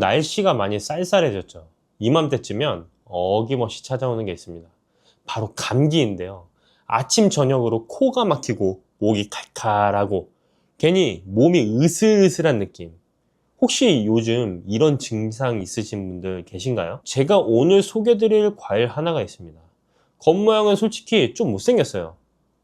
날씨가 많이 쌀쌀해졌죠. 이맘때쯤면 어김없이 찾아오는 게 있습니다. 바로 감기인데요. 아침 저녁으로 코가 막히고 목이 칼칼하고 괜히 몸이 으슬으슬한 느낌. 혹시 요즘 이런 증상 있으신 분들 계신가요? 제가 오늘 소개드릴 과일 하나가 있습니다. 겉모양은 솔직히 좀 못생겼어요.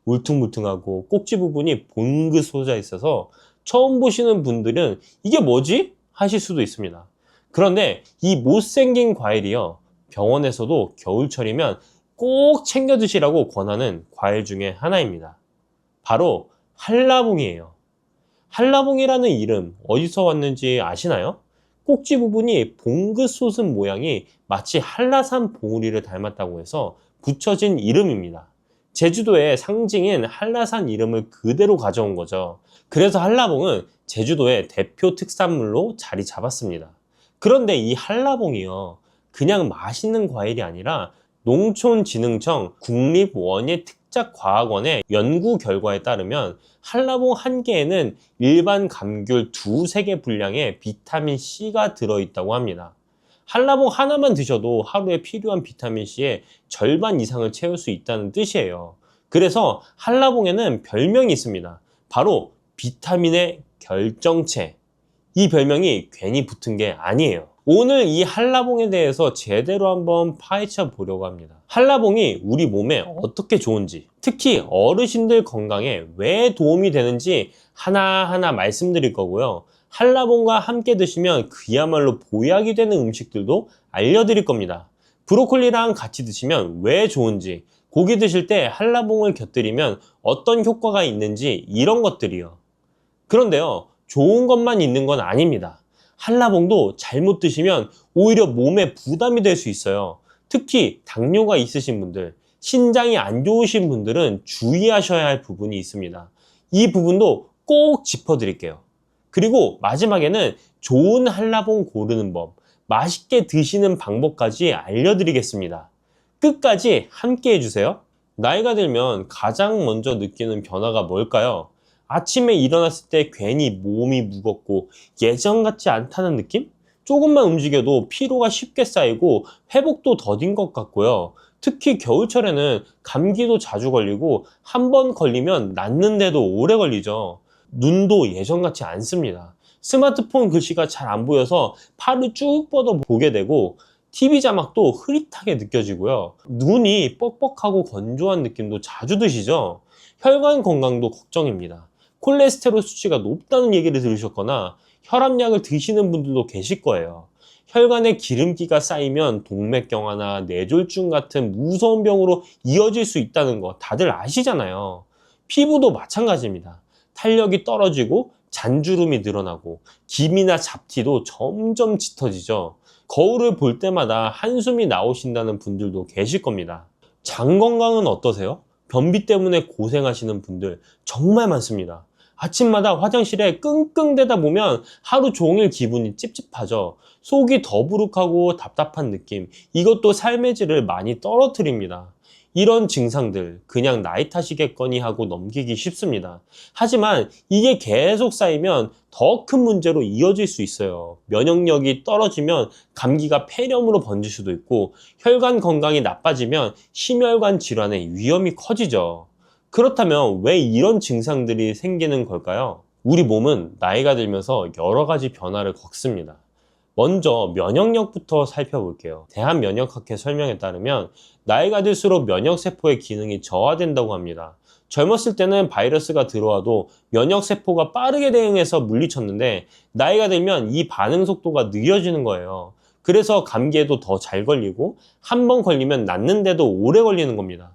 울퉁불퉁하고 꼭지 부분이 봉긋 솟아 있어서 처음 보시는 분들은 이게 뭐지? 하실 수도 있습니다. 그런데 이 못생긴 과일이요, 병원에서도 겨울철이면 꼭 챙겨 드시라고 권하는 과일 중에 하나입니다. 바로 한라봉이에요. 한라봉이라는 이름 어디서 왔는지 아시나요? 꼭지 부분이 봉긋 솟은 모양이 마치 한라산 봉우리를 닮았다고 해서 붙여진 이름입니다. 제주도의 상징인 한라산 이름을 그대로 가져온 거죠. 그래서 한라봉은 제주도의 대표 특산물로 자리 잡았습니다. 그런데 이 한라봉이요, 그냥 맛있는 과일이 아니라 농촌진흥청 국립원예특작과학원의 연구 결과에 따르면 한라봉 한 개에는 일반 감귤 2~3개 분량의 비타민C가 들어있다고 합니다. 한라봉 하나만 드셔도 하루에 필요한 비타민C의 절반 이상을 채울 수 있다는 뜻이에요. 그래서 한라봉에는 별명이 있습니다. 바로 비타민의 결정체. 이 별명이 괜히 붙은 게 아니에요. 오늘 이 한라봉에 대해서 제대로 한번 파헤쳐 보려고 합니다. 한라봉이 우리 몸에 어떻게 좋은지, 특히 어르신들 건강에 왜 도움이 되는지 하나하나 말씀드릴 거고요. 한라봉과 함께 드시면 그야말로 보약이 되는 음식들도 알려드릴 겁니다. 브로콜리랑 같이 드시면 왜 좋은지, 고기 드실 때 한라봉을 곁들이면 어떤 효과가 있는지, 이런 것들이요. 그런데요, 좋은 것만 있는 건 아닙니다. 한라봉도 잘못 드시면 오히려 몸에 부담이 될 수 있어요. 특히 당뇨가 있으신 분들, 신장이 안 좋으신 분들은 주의하셔야 할 부분이 있습니다. 이 부분도 꼭 짚어드릴게요. 그리고 마지막에는 좋은 한라봉 고르는 법, 맛있게 드시는 방법까지 알려드리겠습니다. 끝까지 함께 해주세요. 나이가 들면 가장 먼저 느끼는 변화가 뭘까요? 아침에 일어났을 때 괜히 몸이 무겁고 예전 같지 않다는 느낌? 조금만 움직여도 피로가 쉽게 쌓이고 회복도 더딘 것 같고요. 특히 겨울철에는 감기도 자주 걸리고 한 번 걸리면 낫는데도 오래 걸리죠. 눈도 예전 같지 않습니다. 스마트폰 글씨가 잘 안 보여서 팔을 쭉 뻗어 보게 되고 TV 자막도 흐릿하게 느껴지고요. 눈이 뻑뻑하고 건조한 느낌도 자주 드시죠? 혈관 건강도 걱정입니다. 콜레스테롤 수치가 높다는 얘기를 들으셨거나 혈압약을 드시는 분들도 계실 거예요. 혈관에 기름기가 쌓이면 동맥경화나 뇌졸중 같은 무서운 병으로 이어질 수 있다는 거 다들 아시잖아요. 피부도 마찬가지입니다. 탄력이 떨어지고 잔주름이 늘어나고 기미나 잡티도 점점 짙어지죠. 거울을 볼 때마다 한숨이 나오신다는 분들도 계실 겁니다. 장 건강은 어떠세요? 변비 때문에 고생하시는 분들 정말 많습니다. 아침마다 화장실에 끙끙대다 보면 하루 종일 기분이 찝찝하죠. 속이 더부룩하고 답답한 느낌, 이것도 삶의 질을 많이 떨어뜨립니다. 이런 증상들 그냥 나이 탓이겠거니 하고 넘기기 쉽습니다. 하지만 이게 계속 쌓이면 더 큰 문제로 이어질 수 있어요. 면역력이 떨어지면 감기가 폐렴으로 번질 수도 있고, 혈관 건강이 나빠지면 심혈관 질환의 위험이 커지죠. 그렇다면 왜 이런 증상들이 생기는 걸까요? 우리 몸은 나이가 들면서 여러 가지 변화를 겪습니다. 먼저 면역력부터 살펴볼게요. 대한면역학회 설명에 따르면 나이가 들수록 면역세포의 기능이 저하된다고 합니다. 젊었을 때는 바이러스가 들어와도 면역세포가 빠르게 대응해서 물리쳤는데 나이가 들면 이 반응 속도가 느려지는 거예요. 그래서 감기에도 더 잘 걸리고 한 번 걸리면 낫는데도 오래 걸리는 겁니다.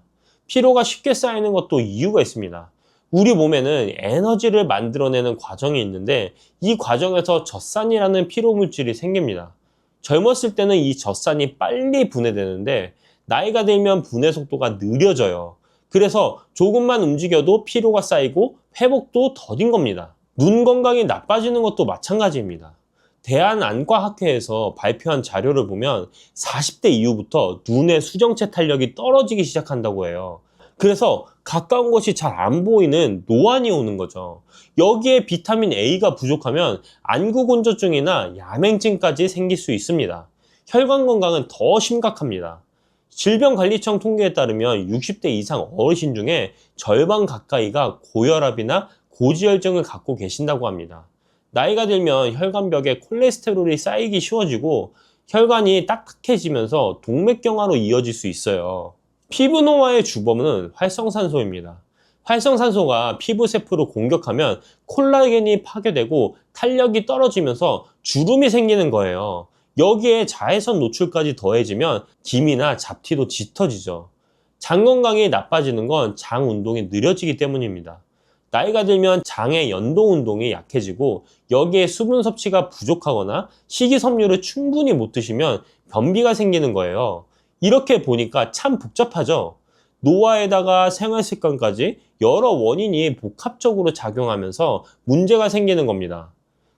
피로가 쉽게 쌓이는 것도 이유가 있습니다. 우리 몸에는 에너지를 만들어내는 과정이 있는데 이 과정에서 젖산이라는 피로물질이 생깁니다. 젊었을 때는 이 젖산이 빨리 분해되는데 나이가 들면 분해 속도가 느려져요. 그래서 조금만 움직여도 피로가 쌓이고 회복도 더딘 겁니다. 눈 건강이 나빠지는 것도 마찬가지입니다. 대한안과학회에서 발표한 자료를 보면 40대 이후부터 눈의 수정체 탄력이 떨어지기 시작한다고 해요. 그래서 가까운 것이 잘 안 보이는 노안이 오는 거죠. 여기에 비타민 A가 부족하면 안구건조증이나 야맹증까지 생길 수 있습니다. 혈관 건강은 더 심각합니다. 질병관리청 통계에 따르면 60대 이상 어르신 중에 절반 가까이가 고혈압이나 고지혈증을 갖고 계신다고 합니다. 나이가 들면 혈관벽에 콜레스테롤이 쌓이기 쉬워지고 혈관이 딱딱해지면서 동맥경화로 이어질 수 있어요. 피부 노화의 주범은 활성산소입니다. 활성산소가 피부 세포를 공격하면 콜라겐이 파괴되고 탄력이 떨어지면서 주름이 생기는 거예요. 여기에 자외선 노출까지 더해지면 기미나 잡티도 짙어지죠. 장 건강이 나빠지는 건 장 운동이 느려지기 때문입니다. 나이가 들면 장의 연동 운동이 약해지고 여기에 수분 섭취가 부족하거나 식이섬유를 충분히 못 드시면 변비가 생기는 거예요. 이렇게 보니까 참 복잡하죠? 노화에다가 생활습관까지 여러 원인이 복합적으로 작용하면서 문제가 생기는 겁니다.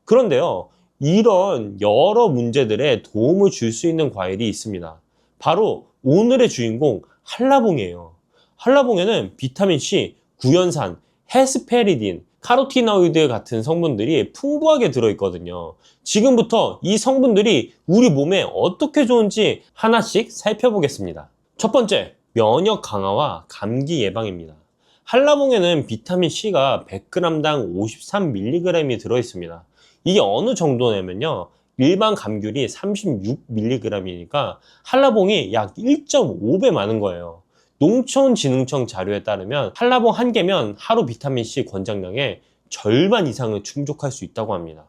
그런데요, 이런 여러 문제들에 도움을 줄 수 있는 과일이 있습니다. 바로 오늘의 주인공 한라봉이에요. 한라봉에는 비타민C, 구연산, 헤스페리딘, 카로티노이드 같은 성분들이 풍부하게 들어있거든요. 지금부터 이 성분들이 우리 몸에 어떻게 좋은지 하나씩 살펴보겠습니다. 첫 번째, 면역 강화와 감기 예방입니다. 한라봉에는 비타민C가 100g당 53mg이 들어있습니다. 이게 어느 정도냐면요, 일반 감귤이 36mg이니까 한라봉이 약 1.5배 많은 거예요. 농촌진흥청 자료에 따르면 한라봉 한 개면 하루 비타민C 권장량의 절반 이상을 충족할 수 있다고 합니다.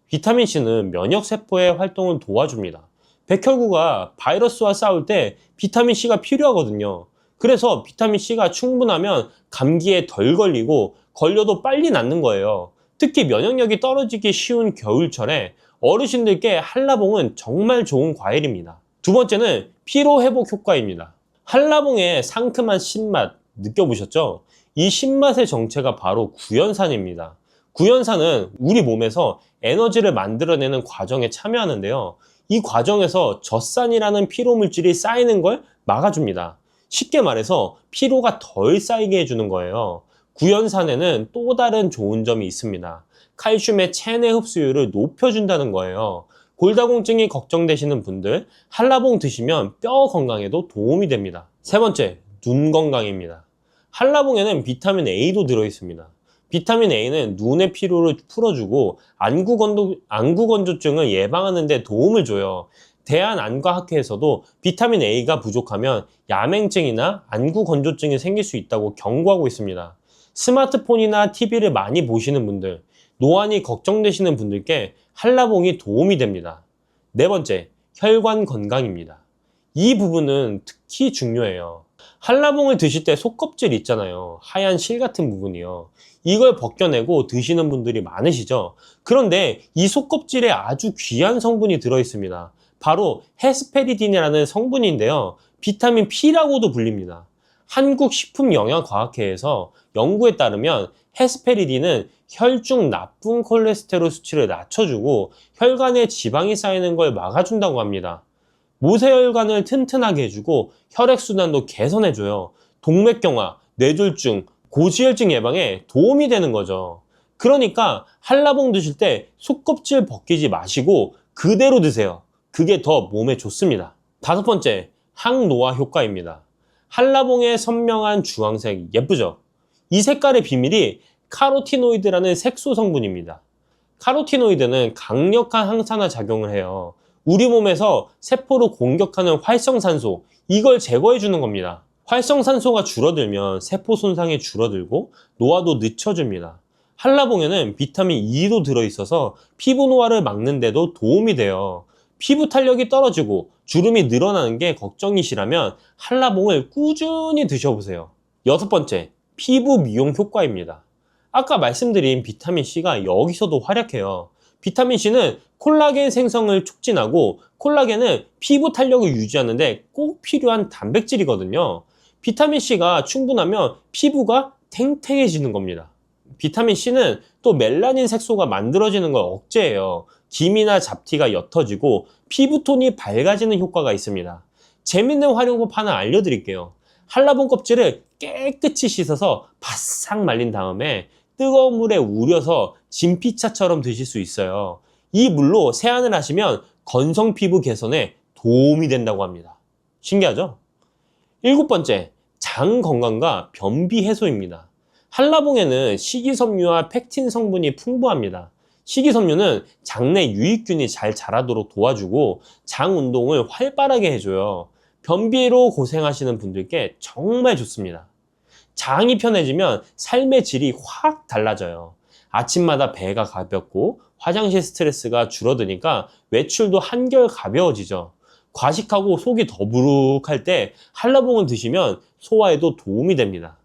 비타민C는 면역세포의 활동을 도와줍니다. 백혈구가 바이러스와 싸울 때 비타민C가 필요하거든요. 그래서 비타민C가 충분하면 감기에 덜 걸리고 걸려도 빨리 낫는 거예요. 특히 면역력이 떨어지기 쉬운 겨울철에 어르신들께 한라봉은 정말 좋은 과일입니다. 두 번째는 피로회복 효과입니다. 한라봉의 상큼한 신맛 느껴보셨죠? 이 신맛의 정체가 바로 구연산입니다. 구연산은 우리 몸에서 에너지를 만들어내는 과정에 참여하는데요. 이 과정에서 젖산이라는 피로물질이 쌓이는 걸 막아줍니다. 쉽게 말해서 피로가 덜 쌓이게 해주는 거예요. 구연산에는 또 다른 좋은 점이 있습니다. 칼슘의 체내 흡수율을 높여준다는 거예요. 골다공증이 걱정되시는 분들, 한라봉 드시면 뼈 건강에도 도움이 됩니다. 세 번째, 눈 건강입니다. 한라봉에는 비타민 A도 들어있습니다. 비타민 A는 눈의 피로를 풀어주고 안구건조증을 예방하는 데 도움을 줘요. 대한안과학회에서도 비타민 A가 부족하면 야맹증이나 안구건조증이 생길 수 있다고 경고하고 있습니다. 스마트폰이나 TV를 많이 보시는 분들, 노안이 걱정되시는 분들께 한라봉이 도움이 됩니다. 네 번째, 혈관 건강입니다. 이 부분은 특히 중요해요. 한라봉을 드실 때 속껍질 있잖아요. 하얀 실 같은 부분이요. 이걸 벗겨내고 드시는 분들이 많으시죠? 그런데 이 속껍질에 아주 귀한 성분이 들어있습니다. 바로 헤스페리딘이라는 성분인데요. 비타민 P라고도 불립니다. 한국식품영양과학회에서 연구에 따르면 헤스페리딘은 혈중 나쁜 콜레스테롤 수치를 낮춰주고 혈관에 지방이 쌓이는 걸 막아준다고 합니다. 모세혈관을 튼튼하게 해주고 혈액순환도 개선해줘요. 동맥경화, 뇌졸중, 고지혈증 예방에 도움이 되는 거죠. 그러니까 한라봉 드실 때 속껍질 벗기지 마시고 그대로 드세요. 그게 더 몸에 좋습니다. 다섯 번째, 항노화 효과입니다. 한라봉의 선명한 주황색 예쁘죠? 이 색깔의 비밀이 카로티노이드라는 색소 성분입니다. 카로티노이드는 강력한 항산화 작용을 해요. 우리 몸에서 세포를 공격하는 활성산소, 이걸 제거해 주는 겁니다. 활성산소가 줄어들면 세포 손상이 줄어들고 노화도 늦춰줍니다. 한라봉에는 비타민 E도 들어있어서 피부 노화를 막는 데도 도움이 돼요. 피부 탄력이 떨어지고 주름이 늘어나는 게 걱정이시라면 한라봉을 꾸준히 드셔보세요. 여섯 번째, 피부 미용 효과입니다. 아까 말씀드린 비타민C가 여기서도 활약해요. 비타민C는 콜라겐 생성을 촉진하고 콜라겐은 피부 탄력을 유지하는데 꼭 필요한 단백질이거든요. 비타민C가 충분하면 피부가 탱탱해지는 겁니다. 비타민C는 또 멜라닌 색소가 만들어지는 걸 억제해요. 기미나 잡티가 옅어지고 피부톤이 밝아지는 효과가 있습니다. 재밌는 활용법 하나 알려드릴게요. 한라봉 껍질을 깨끗이 씻어서 바싹 말린 다음에 뜨거운 물에 우려서 진피차처럼 드실 수 있어요. 이 물로 세안을 하시면 건성 피부 개선에 도움이 된다고 합니다. 신기하죠? 일곱 번째, 장 건강과 변비 해소입니다. 한라봉에는 식이섬유와 팩틴 성분이 풍부합니다. 식이섬유는 장내 유익균이 잘 자라도록 도와주고 장 운동을 활발하게 해줘요. 변비로 고생하시는 분들께 정말 좋습니다. 장이 편해지면 삶의 질이 확 달라져요. 아침마다 배가 가볍고 화장실 스트레스가 줄어드니까 외출도 한결 가벼워지죠. 과식하고 속이 더부룩할 때 한라봉을 드시면 소화에도 도움이 됩니다.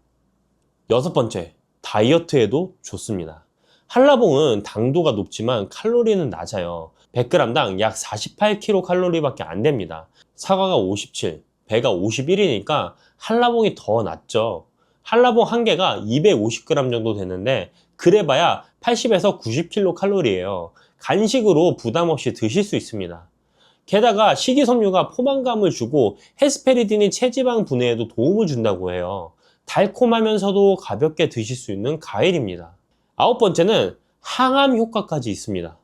여섯 번째, 다이어트에도 좋습니다. 한라봉은 당도가 높지만 칼로리는 낮아요. 100g당 약 48kcal밖에 안 됩니다. 사과가 57, 배가 51이니까 한라봉이 더 낫죠. 한라봉 한 개가 250g 정도 되는데 그래봐야 80에서 90kcal예요. 간식으로 부담 없이 드실 수 있습니다. 게다가 식이섬유가 포만감을 주고 헤스페리딘이 체지방 분해에도 도움을 준다고 해요. 달콤하면서도 가볍게 드실 수 있는 과일입니다. 아홉 번째는 항암 효과까지 있습니다.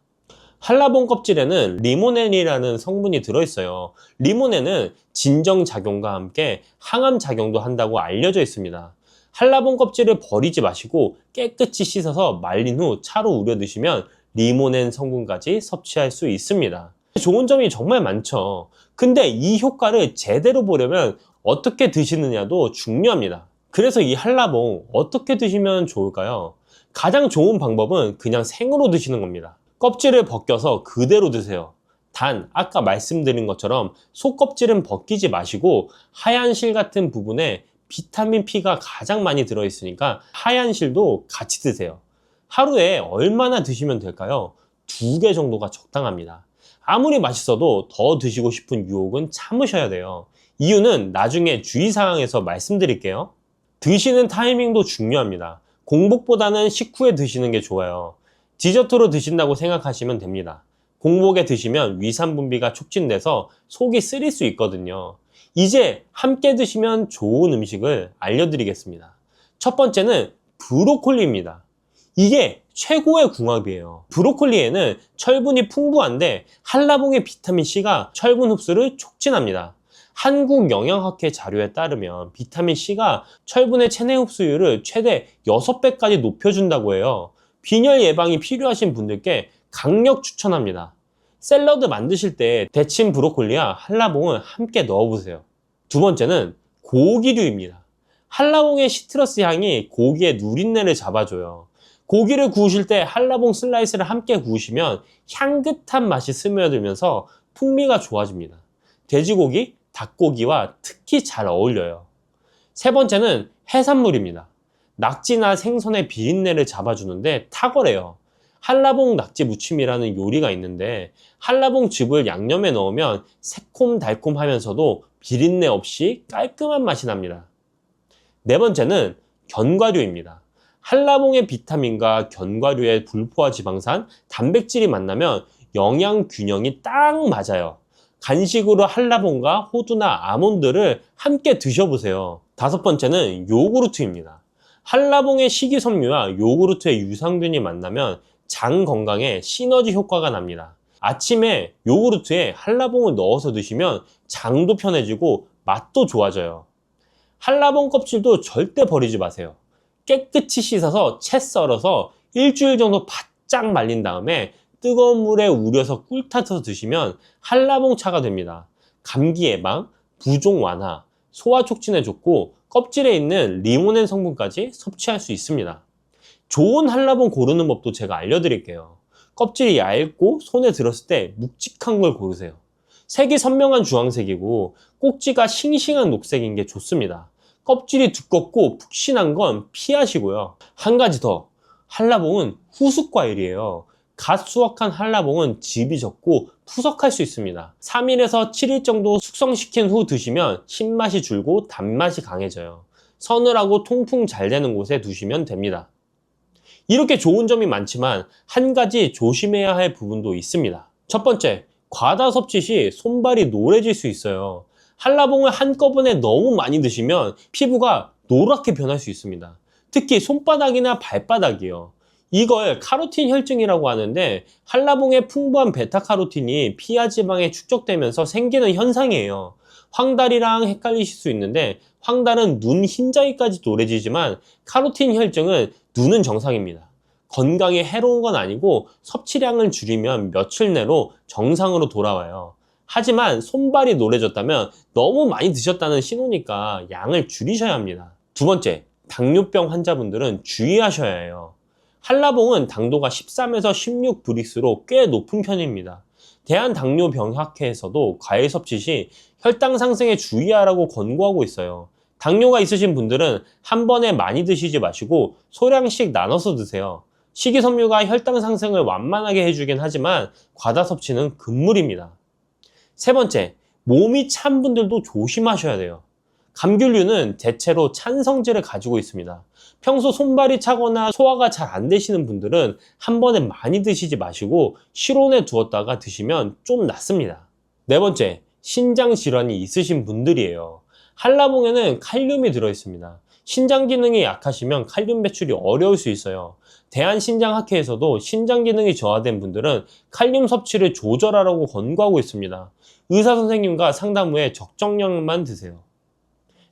한라봉 껍질에는 리모넨이라는 성분이 들어있어요. 리모넨은 진정작용과 함께 항암작용도 한다고 알려져 있습니다. 한라봉 껍질을 버리지 마시고 깨끗이 씻어서 말린 후 차로 우려 드시면 리모넨 성분까지 섭취할 수 있습니다. 좋은 점이 정말 많죠. 근데 이 효과를 제대로 보려면 어떻게 드시느냐도 중요합니다. 그래서 이 한라봉 어떻게 드시면 좋을까요? 가장 좋은 방법은 그냥 생으로 드시는 겁니다. 껍질을 벗겨서 그대로 드세요. 단 아까 말씀드린 것처럼 속껍질은 벗기지 마시고 하얀 실 같은 부분에 비타민 P가 가장 많이 들어있으니까 하얀 실도 같이 드세요. 하루에 얼마나 드시면 될까요? 2개 정도가 적당합니다. 아무리 맛있어도 더 드시고 싶은 유혹은 참으셔야 돼요. 이유는 나중에 주의사항에서 말씀드릴게요. 드시는 타이밍도 중요합니다. 공복보다는 식후에 드시는 게 좋아요. 디저트로 드신다고 생각하시면 됩니다. 공복에 드시면 위산 분비가 촉진돼서 속이 쓰릴 수 있거든요. 이제 함께 드시면 좋은 음식을 알려드리겠습니다. 첫 번째는 브로콜리입니다. 이게 최고의 궁합이에요. 브로콜리에는 철분이 풍부한데 한라봉의 비타민C가 철분 흡수를 촉진합니다. 한국영양학회 자료에 따르면 비타민C가 철분의 체내 흡수율을 최대 6배까지 높여준다고 해요. 빈혈 예방이 필요하신 분들께 강력 추천합니다. 샐러드 만드실 때 데친 브로콜리와 한라봉을 함께 넣어보세요. 두 번째는 고기류입니다. 한라봉의 시트러스 향이 고기의 누린내를 잡아줘요. 고기를 구우실 때 한라봉 슬라이스를 함께 구우시면 향긋한 맛이 스며들면서 풍미가 좋아집니다. 돼지고기, 닭고기와 특히 잘 어울려요. 세 번째는 해산물입니다. 낙지나 생선의 비린내를 잡아주는데 탁월해요. 한라봉 낙지 무침이라는 요리가 있는데 한라봉즙을 양념에 넣으면 새콤달콤하면서도 비린내 없이 깔끔한 맛이 납니다. 네 번째는 견과류입니다. 한라봉의 비타민과 견과류의 불포화 지방산, 단백질이 만나면 영양 균형이 딱 맞아요. 간식으로 한라봉과 호두나 아몬드를 함께 드셔보세요. 다섯 번째는 요구르트입니다. 한라봉의 식이섬유와 요구르트의 유산균이 만나면 장 건강에 시너지 효과가 납니다. 아침에 요구르트에 한라봉을 넣어서 드시면 장도 편해지고 맛도 좋아져요. 한라봉 껍질도 절대 버리지 마세요. 깨끗이 씻어서 채 썰어서 일주일 정도 바짝 말린 다음에 뜨거운 물에 우려서 꿀 타서 드시면 한라봉차가 됩니다. 감기 예방, 부종 완화, 소화 촉진에 좋고 껍질에 있는 리모넨 성분까지 섭취할 수 있습니다. 좋은 한라봉 고르는 법도 제가 알려드릴게요. 껍질이 얇고 손에 들었을 때 묵직한 걸 고르세요. 색이 선명한 주황색이고 꼭지가 싱싱한 녹색인 게 좋습니다. 껍질이 두껍고 푹신한 건 피하시고요. 한 가지 더, 한라봉은 후숙과일이에요. 갓 수확한 한라봉은 즙이 적고 푸석할 수 있습니다. 3일에서 7일 정도 숙성시킨 후 드시면 신맛이 줄고 단맛이 강해져요. 서늘하고 통풍 잘 되는 곳에 두시면 됩니다. 이렇게 좋은 점이 많지만 한 가지 조심해야 할 부분도 있습니다. 첫 번째, 과다 섭취 시 손발이 노래질 수 있어요. 한라봉을 한꺼번에 너무 많이 드시면 피부가 노랗게 변할 수 있습니다. 특히 손바닥이나 발바닥이요. 이걸 카로틴 혈증이라고 하는데 한라봉에 풍부한 베타카로틴이 피하 지방에 축적되면서 생기는 현상이에요. 황달이랑 헷갈리실 수 있는데 황달은 눈 흰자위까지 노래지지만 카로틴 혈증은 눈은 정상입니다. 건강에 해로운 건 아니고 섭취량을 줄이면 며칠 내로 정상으로 돌아와요. 하지만 손발이 노래졌다면 너무 많이 드셨다는 신호니까 양을 줄이셔야 합니다. 두 번째, 당뇨병 환자분들은 주의하셔야 해요. 한라봉은 당도가 13에서 16 브릭스로 꽤 높은 편입니다. 대한당뇨병학회에서도 과일 섭취 시 혈당 상승에 주의하라고 권고하고 있어요. 당뇨가 있으신 분들은 한 번에 많이 드시지 마시고 소량씩 나눠서 드세요. 식이섬유가 혈당 상승을 완만하게 해주긴 하지만 과다 섭취는 금물입니다. 세 번째, 몸이 찬 분들도 조심하셔야 돼요. 감귤류는 대체로 찬 성질을 가지고 있습니다. 평소 손발이 차거나 소화가 잘 안 되시는 분들은 한 번에 많이 드시지 마시고 실온에 두었다가 드시면 좀 낫습니다. 네 번째, 신장 질환이 있으신 분들이에요. 한라봉에는 칼륨이 들어있습니다. 신장 기능이 약하시면 칼륨 배출이 어려울 수 있어요. 대한신장학회에서도 신장 기능이 저하된 분들은 칼륨 섭취를 조절하라고 권고하고 있습니다. 의사 선생님과 상담 후에 적정량만 드세요.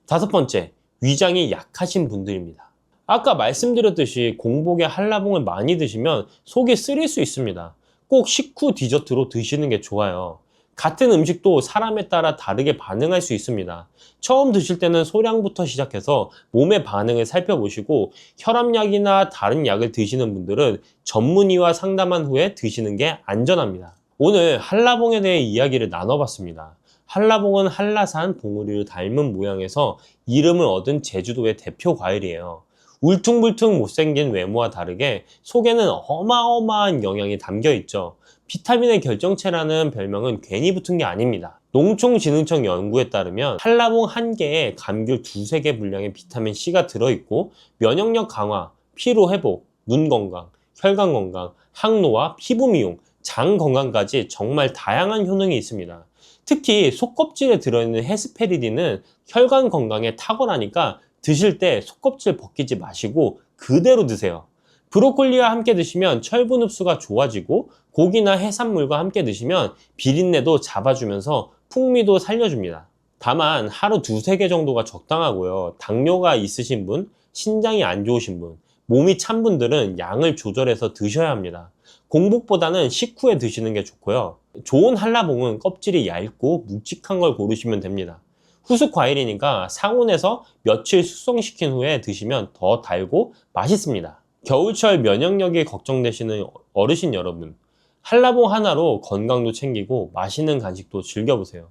다섯 번째, 위장이 약하신 분들입니다. 아까 말씀드렸듯이 공복에 한라봉을 많이 드시면 속이 쓰릴 수 있습니다. 꼭 식후 디저트로 드시는 게 좋아요. 같은 음식도 사람에 따라 다르게 반응할 수 있습니다. 처음 드실 때는 소량부터 시작해서 몸의 반응을 살펴보시고 혈압약이나 다른 약을 드시는 분들은 전문의와 상담한 후에 드시는 게 안전합니다. 오늘 한라봉에 대해 이야기를 나눠봤습니다. 한라봉은 한라산 봉우리를 닮은 모양에서 이름을 얻은 제주도의 대표 과일이에요. 울퉁불퉁 못생긴 외모와 다르게 속에는 어마어마한 영양이 담겨 있죠. 비타민의 결정체라는 별명은 괜히 붙은 게 아닙니다. 농촌진흥청 연구에 따르면 한라봉 한 개에 감귤 두세 개 분량의 비타민 C가 들어있고 면역력 강화, 피로 회복, 눈 건강, 혈관 건강, 항노화, 피부 미용, 장 건강까지 정말 다양한 효능이 있습니다. 특히 속껍질에 들어있는 헤스페리딘은 혈관 건강에 탁월하니까 드실 때 속껍질 벗기지 마시고 그대로 드세요. 브로콜리와 함께 드시면 철분 흡수가 좋아지고 고기나 해산물과 함께 드시면 비린내도 잡아주면서 풍미도 살려줍니다. 다만 하루 두세 개 정도가 적당하고요. 당뇨가 있으신 분, 신장이 안 좋으신 분, 몸이 찬 분들은 양을 조절해서 드셔야 합니다. 공복보다는 식후에 드시는 게 좋고요. 좋은 한라봉은 껍질이 얇고 묵직한 걸 고르시면 됩니다. 후숙 과일이니까 상온에서 며칠 숙성시킨 후에 드시면 더 달고 맛있습니다. 겨울철 면역력이 걱정되시는 어르신 여러분, 한라봉 하나로 건강도 챙기고 맛있는 간식도 즐겨보세요.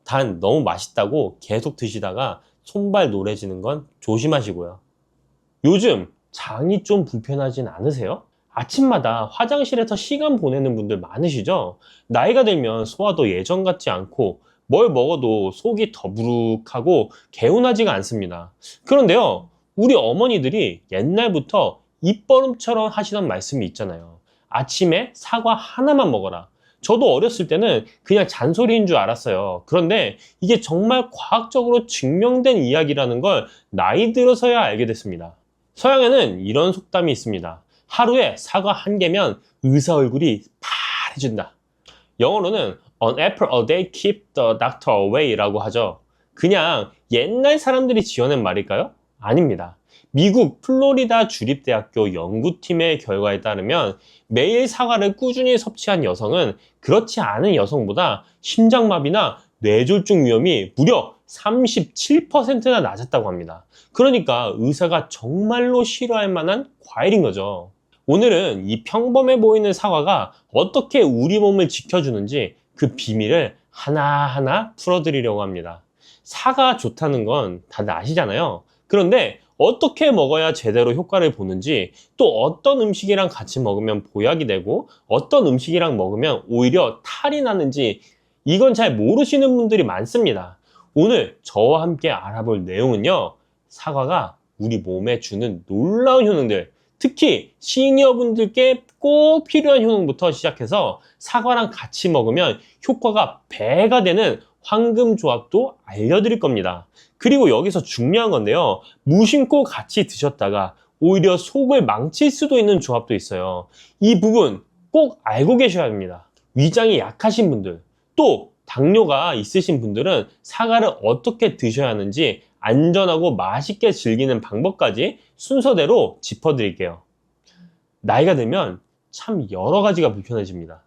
단 너무 맛있다고 계속 드시다가 손발 노래지는 건 조심하시고요. 요즘 장이 좀 불편하진 않으세요? 아침마다 화장실에서 시간 보내는 분들 많으시죠? 나이가 들면 소화도 예전 같지 않고 뭘 먹어도 속이 더부룩하고 개운하지가 않습니다. 그런데요, 우리 어머니들이 옛날부터 입버릇처럼 하시던 말씀이 있잖아요. 아침에 사과 하나만 먹어라. 저도 어렸을 때는 그냥 잔소리인 줄 알았어요. 그런데 이게 정말 과학적으로 증명된 이야기라는 걸 나이 들어서야 알게 됐습니다. 서양에는 이런 속담이 있습니다. 하루에 사과 한 개면 의사 얼굴이 파래진다. 영어로는 An apple a day keep the doctor away 라고 하죠. 그냥 옛날 사람들이 지어낸 말일까요? 아닙니다. 미국 플로리다 주립대학교 연구팀의 결과에 따르면 매일 사과를 꾸준히 섭취한 여성은 그렇지 않은 여성보다 심장마비나 뇌졸중 위험이 무려 37%나 낮았다고 합니다. 그러니까 의사가 정말로 싫어할 만한 과일인 거죠. 오늘은 이 평범해 보이는 사과가 어떻게 우리 몸을 지켜주는지 그 비밀을 하나하나 풀어드리려고 합니다. 사과 좋다는 건 다들 아시잖아요. 그런데 어떻게 먹어야 제대로 효과를 보는지, 또 어떤 음식이랑 같이 먹으면 보약이 되고 어떤 음식이랑 먹으면 오히려 탈이 나는지 이건 잘 모르시는 분들이 많습니다. 오늘 저와 함께 알아볼 내용은요, 사과가 우리 몸에 주는 놀라운 효능들, 특히 시니어분들께 꼭 필요한 효능부터 시작해서 사과랑 같이 먹으면 효과가 배가 되는 황금 조합도 알려드릴 겁니다. 그리고 여기서 중요한 건데요. 무심코 같이 드셨다가 오히려 속을 망칠 수도 있는 조합도 있어요. 이 부분 꼭 알고 계셔야 합니다. 위장이 약하신 분들, 또 당뇨가 있으신 분들은 사과를 어떻게 드셔야 하는지 안전하고 맛있게 즐기는 방법까지 순서대로 짚어드릴게요. 나이가 들면 참 여러 가지가 불편해집니다.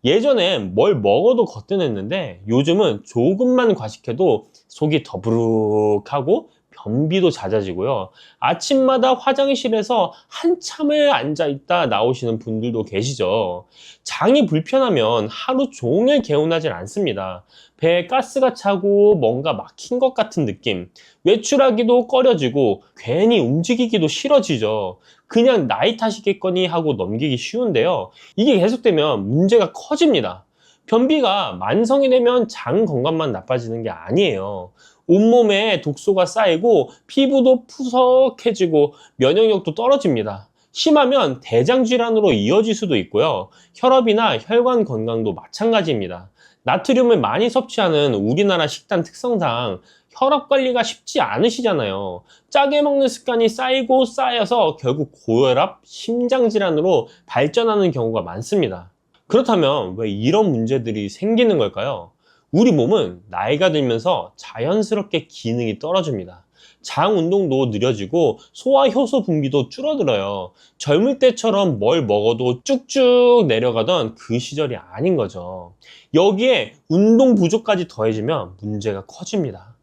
예전엔 뭘 먹어도 거뜬했는데 요즘은 조금만 과식해도 속이 더부룩하고 변비도 잦아지고요. 아침마다 화장실에서 한참을 앉아있다 나오시는 분들도 계시죠. 장이 불편하면 하루 종일 개운하진 않습니다. 배에 가스가 차고 뭔가 막힌 것 같은 느낌, 외출하기도 꺼려지고 괜히 움직이기도 싫어지죠. 그냥 나이 탓이겠거니 하고 넘기기 쉬운데요. 이게 계속되면 문제가 커집니다. 변비가 만성이 되면 장 건강만 나빠지는 게 아니에요. 온몸에 독소가 쌓이고 피부도 푸석해지고 면역력도 떨어집니다. 심하면 대장 질환으로 이어질 수도 있고요. 혈압이나 혈관 건강도 마찬가지입니다. 나트륨을 많이 섭취하는 우리나라 식단 특성상 혈압 관리가 쉽지 않으시잖아요. 짜게 먹는 습관이 쌓이고 쌓여서 결국 고혈압, 심장질환으로 발전하는 경우가 많습니다. 그렇다면 왜 이런 문제들이 생기는 걸까요? 우리 몸은 나이가 들면서 자연스럽게 기능이 떨어집니다. 장 운동도 느려지고 소화 효소 분비도 줄어들어요. 젊을 때처럼 뭘 먹어도 쭉쭉 내려가던 그 시절이 아닌 거죠. 여기에 운동 부족까지 더해지면 문제가 커집니다.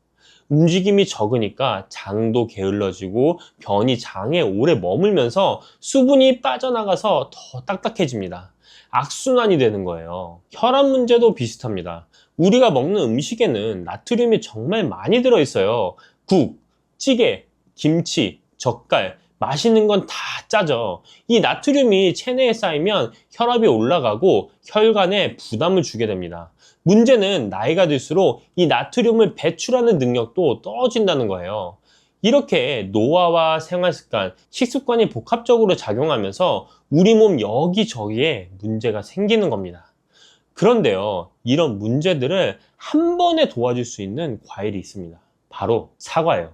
움직임이 적으니까 장도 게을러지고 변이 장에 오래 머물면서 수분이 빠져나가서 더 딱딱해집니다. 악순환이 되는 거예요. 혈압 문제도 비슷합니다. 우리가 먹는 음식에는 나트륨이 정말 많이 들어있어요. 국, 찌개, 김치, 젓갈, 맛있는 건 다 짜죠. 이 나트륨이 체내에 쌓이면 혈압이 올라가고 혈관에 부담을 주게 됩니다. 문제는 나이가 들수록 이 나트륨을 배출하는 능력도 떨어진다는 거예요. 이렇게 노화와 생활습관, 식습관이 복합적으로 작용하면서 우리 몸 여기저기에 문제가 생기는 겁니다. 그런데요, 이런 문제들을 한 번에 도와줄 수 있는 과일이 있습니다. 바로 사과예요.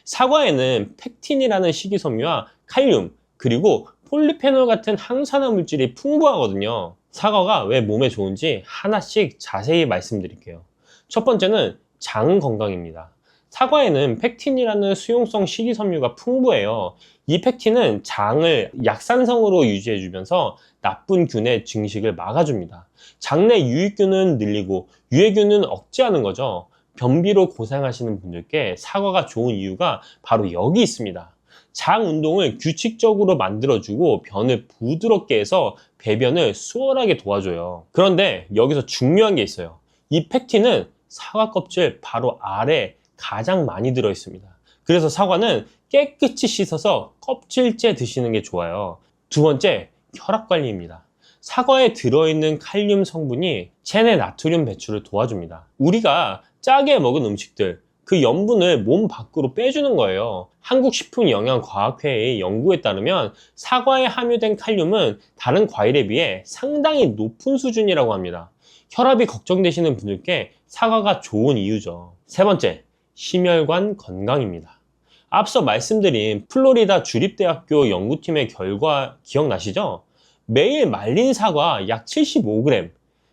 사과에는 펙틴이라는 식이섬유와 칼륨, 그리고 폴리페놀 같은 항산화 물질이 풍부하거든요. 사과가 왜 몸에 좋은지 하나씩 자세히 말씀드릴게요. 첫 번째는 장 건강입니다. 사과에는 펙틴이라는 수용성 식이섬유가 풍부해요. 이 펙틴은 장을 약산성으로 유지해주면서 나쁜 균의 증식을 막아줍니다. 장내 유익균은 늘리고 유해균은 억제하는 거죠. 변비로 고생하시는 분들께 사과가 좋은 이유가 바로 여기 있습니다. 장 운동을 규칙적으로 만들어주고 변을 부드럽게 해서 배변을 수월하게 도와줘요. 그런데 여기서 중요한 게 있어요. 이 펙틴은 사과 껍질 바로 아래 가장 많이 들어있습니다. 그래서 사과는 깨끗이 씻어서 껍질째 드시는 게 좋아요. 두 번째, 혈압 관리입니다. 사과에 들어있는 칼륨 성분이 체내 나트륨 배출을 도와줍니다. 우리가 짜게 먹은 음식들, 그 염분을 몸 밖으로 빼주는 거예요. 한국식품영양과학회의 연구에 따르면 사과에 함유된 칼륨은 다른 과일에 비해 상당히 높은 수준이라고 합니다. 혈압이 걱정되시는 분들께 사과가 좋은 이유죠. 세 번째, 심혈관 건강입니다. 앞서 말씀드린 플로리다 주립대학교 연구팀의 결과 기억나시죠? 매일 말린 사과 약 75g,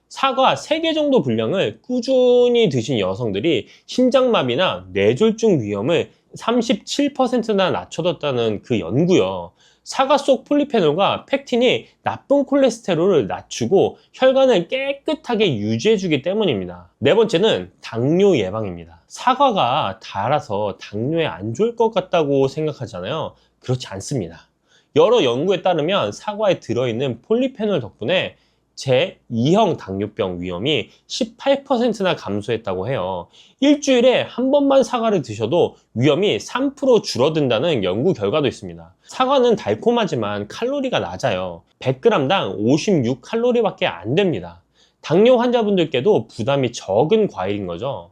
사과 3개 정도 분량을 꾸준히 드신 여성들이 심장마비나 뇌졸중 위험을 37%나 낮춰뒀다는 그 연구요. 사과 속 폴리페놀과 펙틴이 나쁜 콜레스테롤을 낮추고 혈관을 깨끗하게 유지해주기 때문입니다. 네 번째는 당뇨 예방입니다. 사과가 달아서 당뇨에 안 좋을 것 같다고 생각하잖아요. 그렇지 않습니다. 여러 연구에 따르면 사과에 들어있는 폴리페놀 덕분에 제2형 당뇨병 위험이 18%나 감소했다고 해요. 일주일에 한 번만 사과를 드셔도 위험이 3% 줄어든다는 연구 결과도 있습니다. 사과는 달콤하지만 칼로리가 낮아요. 100g당 56칼로리밖에 안 됩니다. 당뇨 환자분들께도 부담이 적은 과일인 거죠.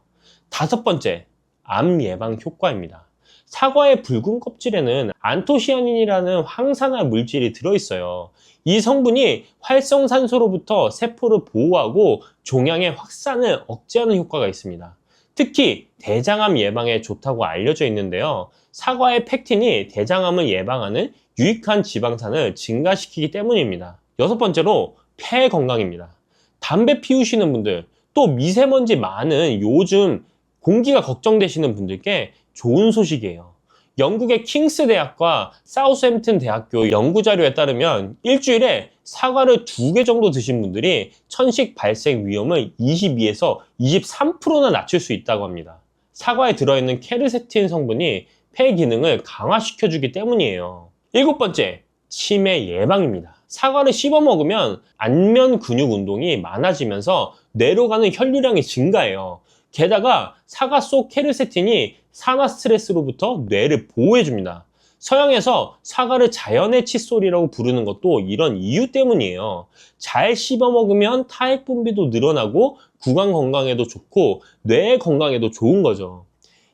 다섯 번째, 암 예방 효과입니다. 사과의 붉은 껍질에는 안토시아닌이라는 항산화 물질이 들어있어요. 이 성분이 활성산소로부터 세포를 보호하고 종양의 확산을 억제하는 효과가 있습니다. 특히 대장암 예방에 좋다고 알려져 있는데요. 사과의 펙틴이 대장암을 예방하는 유익한 지방산을 증가시키기 때문입니다. 여섯 번째로 폐 건강입니다. 담배 피우시는 분들, 또 미세먼지 많은 요즘 공기가 걱정되시는 분들께 좋은 소식이에요. 영국의 킹스 대학과 사우스햄튼 대학교 연구 자료에 따르면 일주일에 사과를 2개 정도 드신 분들이 천식 발생 위험을 22에서 23%나 낮출 수 있다고 합니다. 사과에 들어있는 케르세틴 성분이 폐 기능을 강화시켜주기 때문이에요. 일곱 번째, 치매 예방입니다. 사과를 씹어 먹으면 안면 근육 운동이 많아지면서 뇌로 가는 혈류량이 증가해요. 게다가 사과 속 케르세틴이 산화 스트레스로부터 뇌를 보호해줍니다. 서양에서 사과를 자연의 칫솔이라고 부르는 것도 이런 이유 때문이에요. 잘 씹어 먹으면 타액 분비도 늘어나고 구강 건강에도 좋고 뇌 건강에도 좋은 거죠.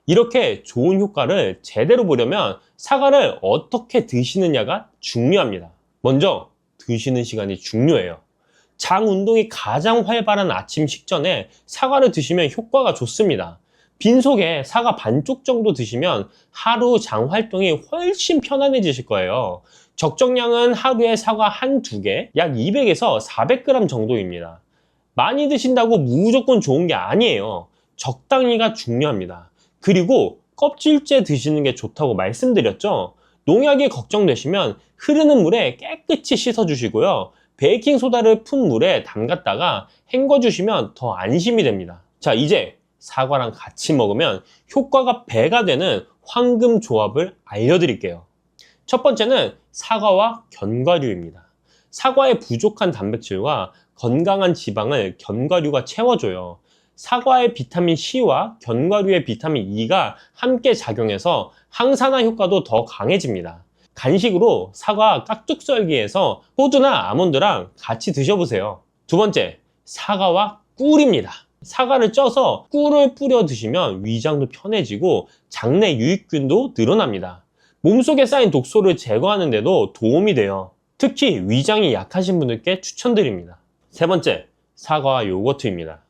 이렇게 좋은 효과를 제대로 보려면 사과를 어떻게 드시느냐가 중요합니다. 먼저 드시는 시간이 중요해요. 장 운동이 가장 활발한 아침 식전에 사과를 드시면 효과가 좋습니다. 빈속에 사과 반쪽 정도 드시면 하루 장 활동이 훨씬 편안해지실 거예요. 적정량은 하루에 사과 한두 개, 약 200에서 400g 정도입니다. 많이 드신다고 무조건 좋은 게 아니에요. 적당히가 중요합니다. 그리고 껍질째 드시는 게 좋다고 말씀드렸죠? 농약이 걱정되시면 흐르는 물에 깨끗이 씻어주시고요. 베이킹소다를 푼 물에 담갔다가 헹궈주시면 더 안심이 됩니다. 자, 이제 사과랑 같이 먹으면 효과가 배가 되는 황금 조합을 알려드릴게요. 첫 번째는 사과와 견과류입니다. 사과의 부족한 단백질과 건강한 지방을 견과류가 채워줘요. 사과의 비타민 C와 견과류의 비타민 E가 함께 작용해서 항산화 효과도 더 강해집니다. 간식으로 사과 깍둑 썰기해서 호두나 아몬드랑 같이 드셔보세요. 두 번째, 사과와 꿀입니다. 사과를 쪄서 꿀을 뿌려 드시면 위장도 편해지고 장내 유익균도 늘어납니다. 몸속에 쌓인 독소를 제거하는 데도 도움이 돼요. 특히 위장이 약하신 분들께 추천드립니다. 세 번째, 사과와 요거트입니다.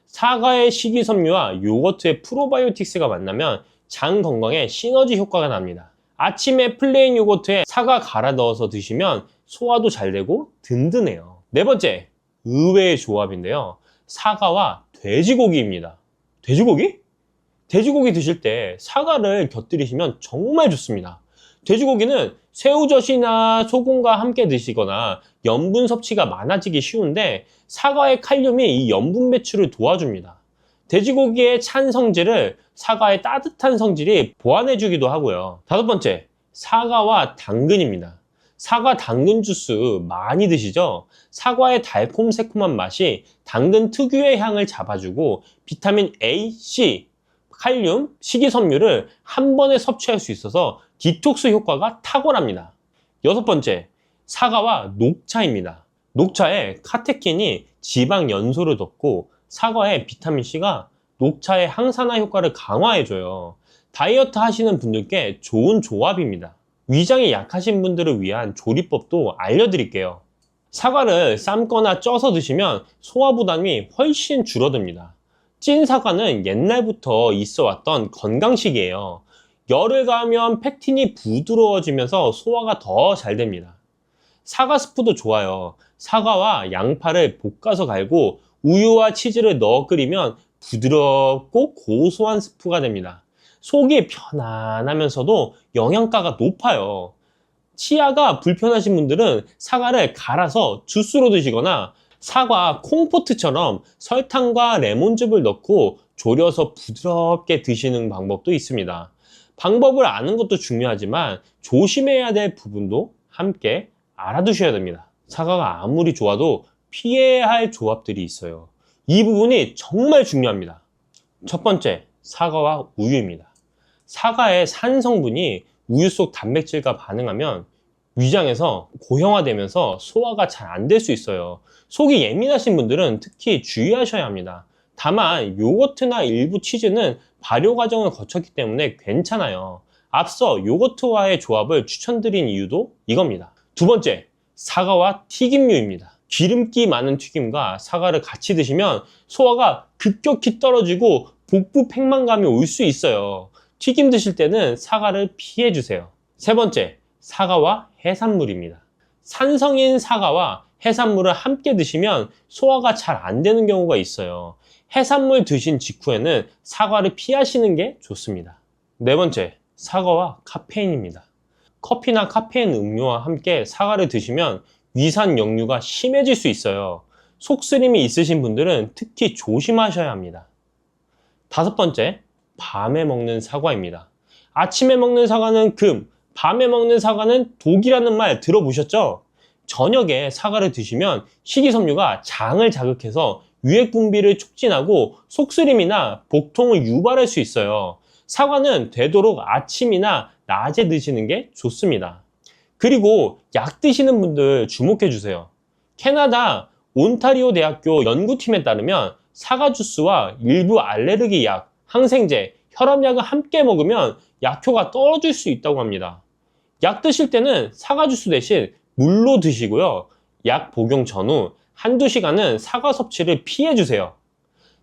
사과의 식이섬유와 요거트의 프로바이오틱스가 만나면 장 건강에 시너지 효과가 납니다. 아침에 플레인 요거트에 사과 갈아 넣어서 드시면 소화도 잘 되고 든든해요. 네 번째, 의외의 조합인데요. 사과와 돼지고기입니다. 돼지고기? 돼지고기 드실 때 사과를 곁들이시면 정말 좋습니다. 돼지고기는 새우젓이나 소금과 함께 드시거나 염분 섭취가 많아지기 쉬운데 사과의 칼륨이 이 염분 배출을 도와줍니다. 돼지고기의 찬 성질을 사과의 따뜻한 성질이 보완해주기도 하고요. 다섯 번째, 사과와 당근입니다. 사과 당근 주스 많이 드시죠? 사과의 달콤 새콤한 맛이 당근 특유의 향을 잡아주고 비타민 A, C, 칼륨, 식이섬유를 한 번에 섭취할 수 있어서 디톡스 효과가 탁월합니다. 여섯 번째, 사과와 녹차입니다. 녹차에 카테킨이 지방 연소를 덮고 사과의 비타민 C가 녹차의 항산화 효과를 강화해줘요. 다이어트 하시는 분들께 좋은 조합입니다. 위장이 약하신 분들을 위한 조리법도 알려드릴게요. 사과를 삶거나 쪄서 드시면 소화 부담이 훨씬 줄어듭니다. 찐 사과는 옛날부터 있어 왔던 건강식이에요. 열을 가하면 펙틴이 부드러워지면서 소화가 더 잘 됩니다. 사과 스프도 좋아요. 사과와 양파를 볶아서 갈고 우유와 치즈를 넣어 끓이면 부드럽고 고소한 스프가 됩니다. 속이 편안하면서도 영양가가 높아요. 치아가 불편하신 분들은 사과를 갈아서 주스로 드시거나 사과 콩포트처럼 설탕과 레몬즙을 넣고 졸여서 부드럽게 드시는 방법도 있습니다. 방법을 아는 것도 중요하지만 조심해야 될 부분도 함께 알아두셔야 됩니다. 사과가 아무리 좋아도 피해야 할 조합들이 있어요. 이 부분이 정말 중요합니다. 첫 번째, 사과와 우유입니다. 사과의 산 성분이 우유 속 단백질과 반응하면 위장에서 고형화되면서 소화가 잘 안 될 수 있어요. 속이 예민하신 분들은 특히 주의하셔야 합니다. 다만 요거트나 일부 치즈는 발효 과정을 거쳤기 때문에 괜찮아요. 앞서 요거트와의 조합을 추천드린 이유도 이겁니다. 두 번째, 사과와 튀김류입니다. 기름기 많은 튀김과 사과를 같이 드시면 소화가 급격히 떨어지고 복부 팽만감이 올 수 있어요. 튀김 드실 때는 사과를 피해 주세요. 세 번째, 사과와 해산물입니다. 산성인 사과와 해산물을 함께 드시면 소화가 잘 안 되는 경우가 있어요. 해산물 드신 직후에는 사과를 피하시는 게 좋습니다. 네 번째, 사과와 카페인입니다. 커피나 카페인 음료와 함께 사과를 드시면 위산 역류가 심해질 수 있어요. 속쓰림이 있으신 분들은 특히 조심하셔야 합니다. 다섯 번째, 밤에 먹는 사과입니다. 아침에 먹는 사과는 금, 밤에 먹는 사과는 독이라는 말 들어보셨죠? 저녁에 사과를 드시면 식이섬유가 장을 자극해서 유액 분비를 촉진하고 속쓰림이나 복통을 유발할 수 있어요. 사과는 되도록 아침이나 낮에 드시는 게 좋습니다. 그리고 약 드시는 분들 주목해 주세요. 캐나다 온타리오 대학교 연구팀에 따르면 사과 주스와 일부 알레르기 약, 항생제, 혈압약을 함께 먹으면 약효가 떨어질 수 있다고 합니다. 약 드실 때는 사과 주스 대신 물로 드시고요. 약 복용 전후 한두 시간은 사과 섭취를 피해 주세요.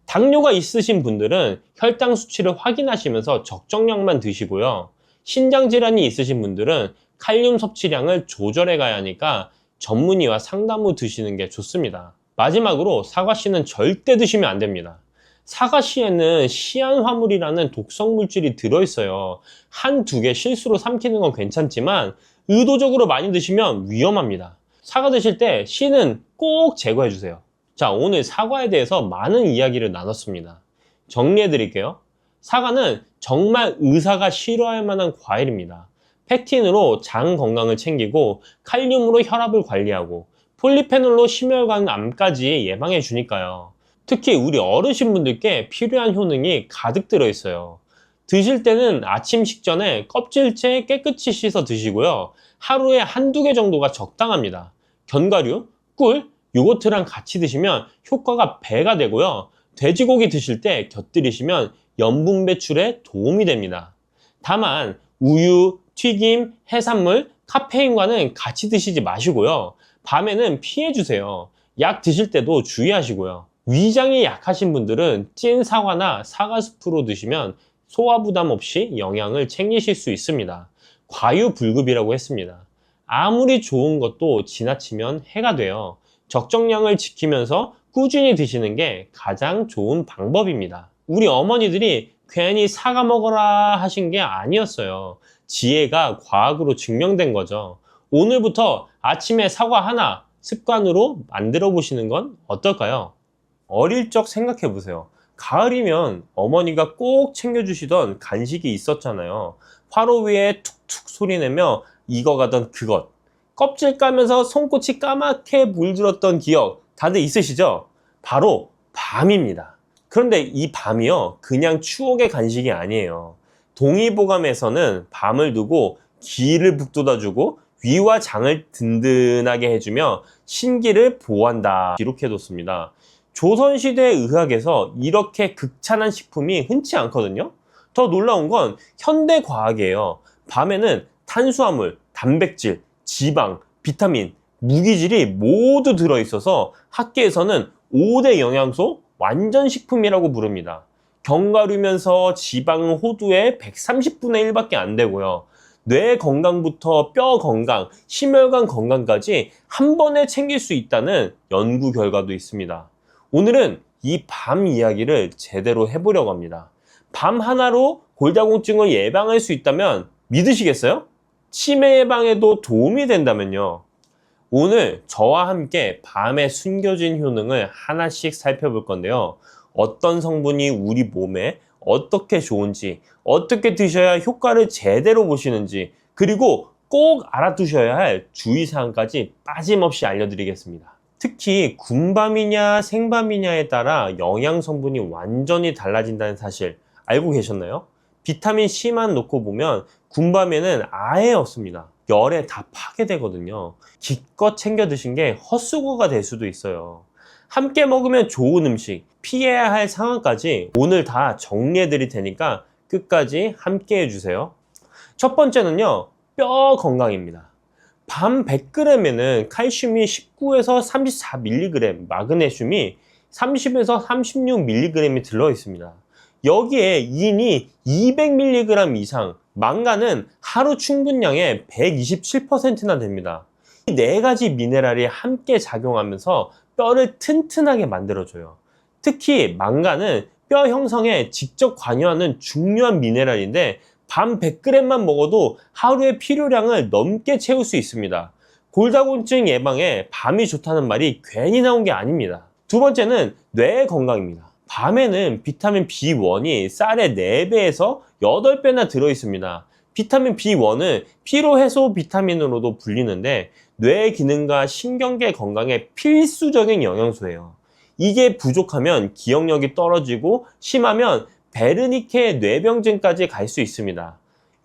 당뇨가 있으신 분들은 혈당 수치를 확인하시면서 적정량만 드시고요. 신장 질환이 있으신 분들은 칼륨 섭취량을 조절해 가야 하니까 전문의와 상담 후 드시는 게 좋습니다. 마지막으로 사과씨는 절대 드시면 안 됩니다. 사과씨에는 시안화물이라는 독성 물질이 들어있어요. 한두 개 실수로 삼키는 건 괜찮지만 의도적으로 많이 드시면 위험합니다. 사과 드실 때 씨는 꼭 제거해 주세요. 자, 오늘 사과에 대해서 많은 이야기를 나눴습니다. 정리해 드릴게요. 사과는 정말 의사가 싫어할 만한 과일입니다. 펙틴으로 장 건강을 챙기고 칼륨으로 혈압을 관리하고 폴리페놀로 심혈관 암까지 예방해 주니까요. 특히 우리 어르신분들께 필요한 효능이 가득 들어있어요. 드실 때는 아침 식전에 껍질째 깨끗이 씻어 드시고요. 하루에 한두 개 정도가 적당합니다. 견과류, 꿀, 요거트랑 같이 드시면 효과가 배가 되고요. 돼지고기 드실 때 곁들이시면 염분 배출에 도움이 됩니다. 다만 우유, 튀김, 해산물, 카페인과는 같이 드시지 마시고요. 밤에는 피해 주세요. 약 드실 때도 주의하시고요. 위장이 약하신 분들은 찐 사과나 사과 스프로 드시면 소화 부담 없이 영양을 챙기실 수 있습니다. 과유불급이라고 했습니다. 아무리 좋은 것도 지나치면 해가 돼요. 적정량을 지키면서 꾸준히 드시는 게 가장 좋은 방법입니다. 우리 어머니들이 괜히 사과 먹어라 하신 게 아니었어요. 지혜가 과학으로 증명된 거죠. 오늘부터 아침에 사과 하나 습관으로 만들어 보시는 건 어떨까요? 어릴 적 생각해 보세요. 가을이면 어머니가 꼭 챙겨주시던 간식이 있었잖아요. 화로 위에 툭툭 소리내며 익어가던 그것. 껍질 까면서 손끝이 까맣게 물들었던 기억 다들 있으시죠? 바로 밤입니다. 그런데 이 밤이요, 그냥 추억의 간식이 아니에요. 동의보감에서는 밤을 두고 기를 북돋아주고 위와 장을 든든하게 해주며 신기를 보호한다 기록해뒀습니다. 조선시대 의학에서 이렇게 극찬한 식품이 흔치 않거든요. 더 놀라운 건 현대과학이에요. 밤에는 탄수화물, 단백질, 지방, 비타민, 무기질이 모두 들어있어서 학계에서는 5대 영양소 완전 식품이라고 부릅니다. 견과류면서 지방은 호두의 130분의 1밖에 안 되고요. 뇌 건강부터 뼈 건강, 심혈관 건강까지 한 번에 챙길 수 있다는 연구 결과도 있습니다. 오늘은 이 밤 이야기를 제대로 해보려고 합니다. 밤 하나로 골다공증을 예방할 수 있다면 믿으시겠어요? 치매 예방에도 도움이 된다면요. 오늘 저와 함께 밤에 숨겨진 효능을 하나씩 살펴볼 건데요. 어떤 성분이 우리 몸에 어떻게 좋은지, 어떻게 드셔야 효과를 제대로 보시는지, 그리고 꼭 알아두셔야 할 주의사항까지 빠짐없이 알려드리겠습니다. 특히 군밤이냐 생밤이냐에 따라 영양 성분이 완전히 달라진다는 사실 알고 계셨나요? 비타민 C만 놓고 보면 군밤에는 아예 없습니다. 열에 다 파괴되거든요. 기껏 챙겨 드신 게 헛수고가 될 수도 있어요. 함께 먹으면 좋은 음식, 피해야 할 상황까지 오늘 다 정리해 드릴 테니까 끝까지 함께 해주세요. 첫 번째는요, 뼈 건강입니다. 밤 100g에는 칼슘이 19에서 34mg, 마그네슘이 30에서 36mg이 들어 있습니다. 여기에 인이 200mg 이상, 망간은 하루 충분량의 127%나 됩니다. 이 네 가지 미네랄이 함께 작용하면서 뼈를 튼튼하게 만들어줘요. 특히 망간은 뼈 형성에 직접 관여하는 중요한 미네랄인데 밤 100g만 먹어도 하루의 필요량을 넘게 채울 수 있습니다. 골다공증 예방에 밤이 좋다는 말이 괜히 나온 게 아닙니다. 두 번째는 뇌 건강입니다. 밤에는 비타민 B1이 쌀의 4배에서 8배나 들어있습니다. 비타민 B1은 피로해소 비타민으로도 불리는데 뇌 기능과 신경계 건강에 필수적인 영양소예요. 이게 부족하면 기억력이 떨어지고 심하면 베르니케 뇌병증까지 갈 수 있습니다.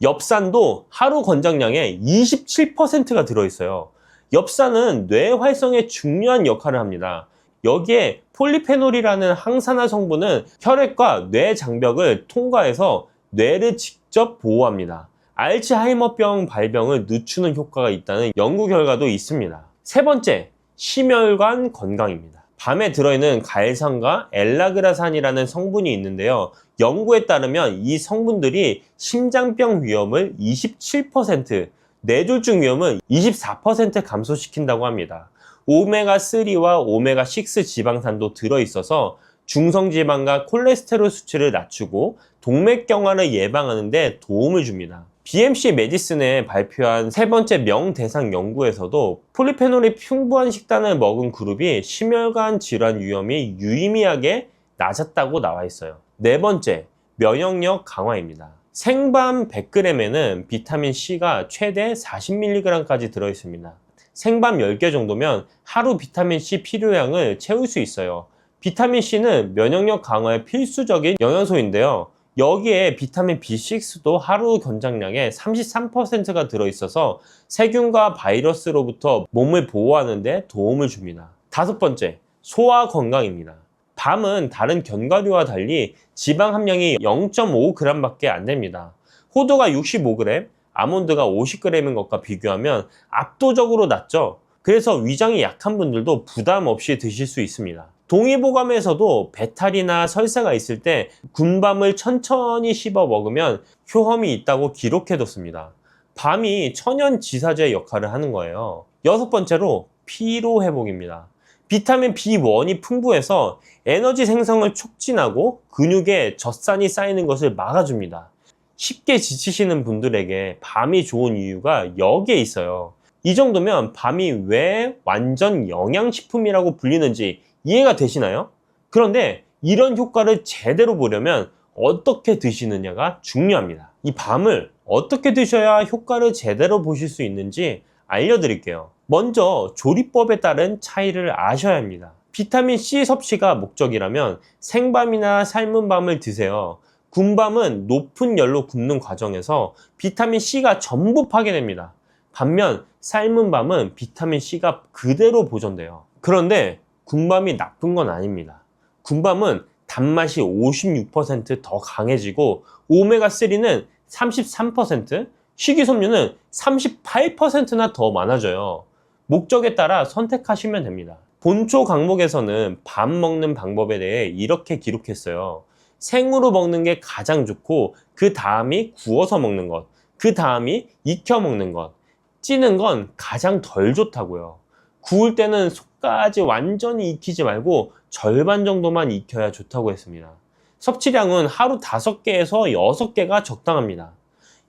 엽산도 하루 권장량의 27%가 들어있어요. 엽산은 뇌 활성에 중요한 역할을 합니다. 여기에 폴리페놀이라는 항산화 성분은 혈액과 뇌 장벽을 통과해서 뇌를 직접 보호합니다. 알츠하이머병 발병을 늦추는 효과가 있다는 연구 결과도 있습니다. 세 번째, 심혈관 건강입니다. 밤에 들어있는 갈산과 엘라그라산이라는 성분이 있는데요. 연구에 따르면 이 성분들이 심장병 위험을 27%, 뇌졸중 위험을 24% 감소시킨다고 합니다. 오메가3와 오메가6 지방산도 들어있어서 중성지방과 콜레스테롤 수치를 낮추고 동맥경화를 예방하는 데 도움을 줍니다. BMC 메디슨에 발표한 세 번째 명대상 연구에서도 폴리페놀이 풍부한 식단을 먹은 그룹이 심혈관 질환 위험이 유의미하게 낮았다고 나와 있어요. 네 번째, 면역력 강화입니다. 생밤 100g에는 비타민 C가 최대 40mg까지 들어있습니다. 생밤 10개 정도면 하루 비타민 C 필요량을 채울 수 있어요. 비타민 C는 면역력 강화에 필수적인 영양소인데요. 여기에 비타민 B6도 하루 권장량의 33%가 들어있어서 세균과 바이러스로부터 몸을 보호하는 데 도움을 줍니다. 다섯 번째, 소화 건강입니다. 밤은 다른 견과류와 달리 지방 함량이 0.5g 밖에 안 됩니다. 호두가 65g, 아몬드가 50g인 것과 비교하면 압도적으로 낮죠. 그래서 위장이 약한 분들도 부담 없이 드실 수 있습니다. 동의보감에서도 배탈이나 설사가 있을 때 군밤을 천천히 씹어 먹으면 효험이 있다고 기록해뒀습니다. 밤이 천연지사제 역할을 하는 거예요. 여섯 번째로 피로회복입니다. 비타민 B1이 풍부해서 에너지 생성을 촉진하고 근육에 젖산이 쌓이는 것을 막아줍니다. 쉽게 지치시는 분들에게 밤이 좋은 이유가 여기에 있어요. 이 정도면 밤이 왜 완전 영양식품이라고 불리는지 이해가 되시나요? 그런데 이런 효과를 제대로 보려면 어떻게 드시느냐가 중요합니다. 이 밤을 어떻게 드셔야 효과를 제대로 보실 수 있는지 알려드릴게요. 먼저 조리법에 따른 차이를 아셔야 합니다. 비타민 C 섭취가 목적이라면 생밤이나 삶은 밤을 드세요. 군밤은 높은 열로 굽는 과정에서 비타민 C가 전부 파괴됩니다. 반면 삶은 밤은 비타민 C가 그대로 보존돼요. 그런데 군밤이 나쁜 건 아닙니다. 군밤은 단맛이 56%더 강해지고 오메가3는 33%, 식이섬유는 38%나 더 많아져요. 목적에 따라 선택하시면 됩니다. 본초 강목에서는 밤 먹는 방법에 대해 이렇게 기록했어요. 생으로 먹는 게 가장 좋고 그 다음이 구워서 먹는 것, 그 다음이 익혀 먹는 것, 찌는 건 가장 덜 좋다고요. 구울 때는 속까지 완전히 익히지 말고 절반 정도만 익혀야 좋다고 했습니다. 섭취량은 하루 5개에서 6개가 적당합니다.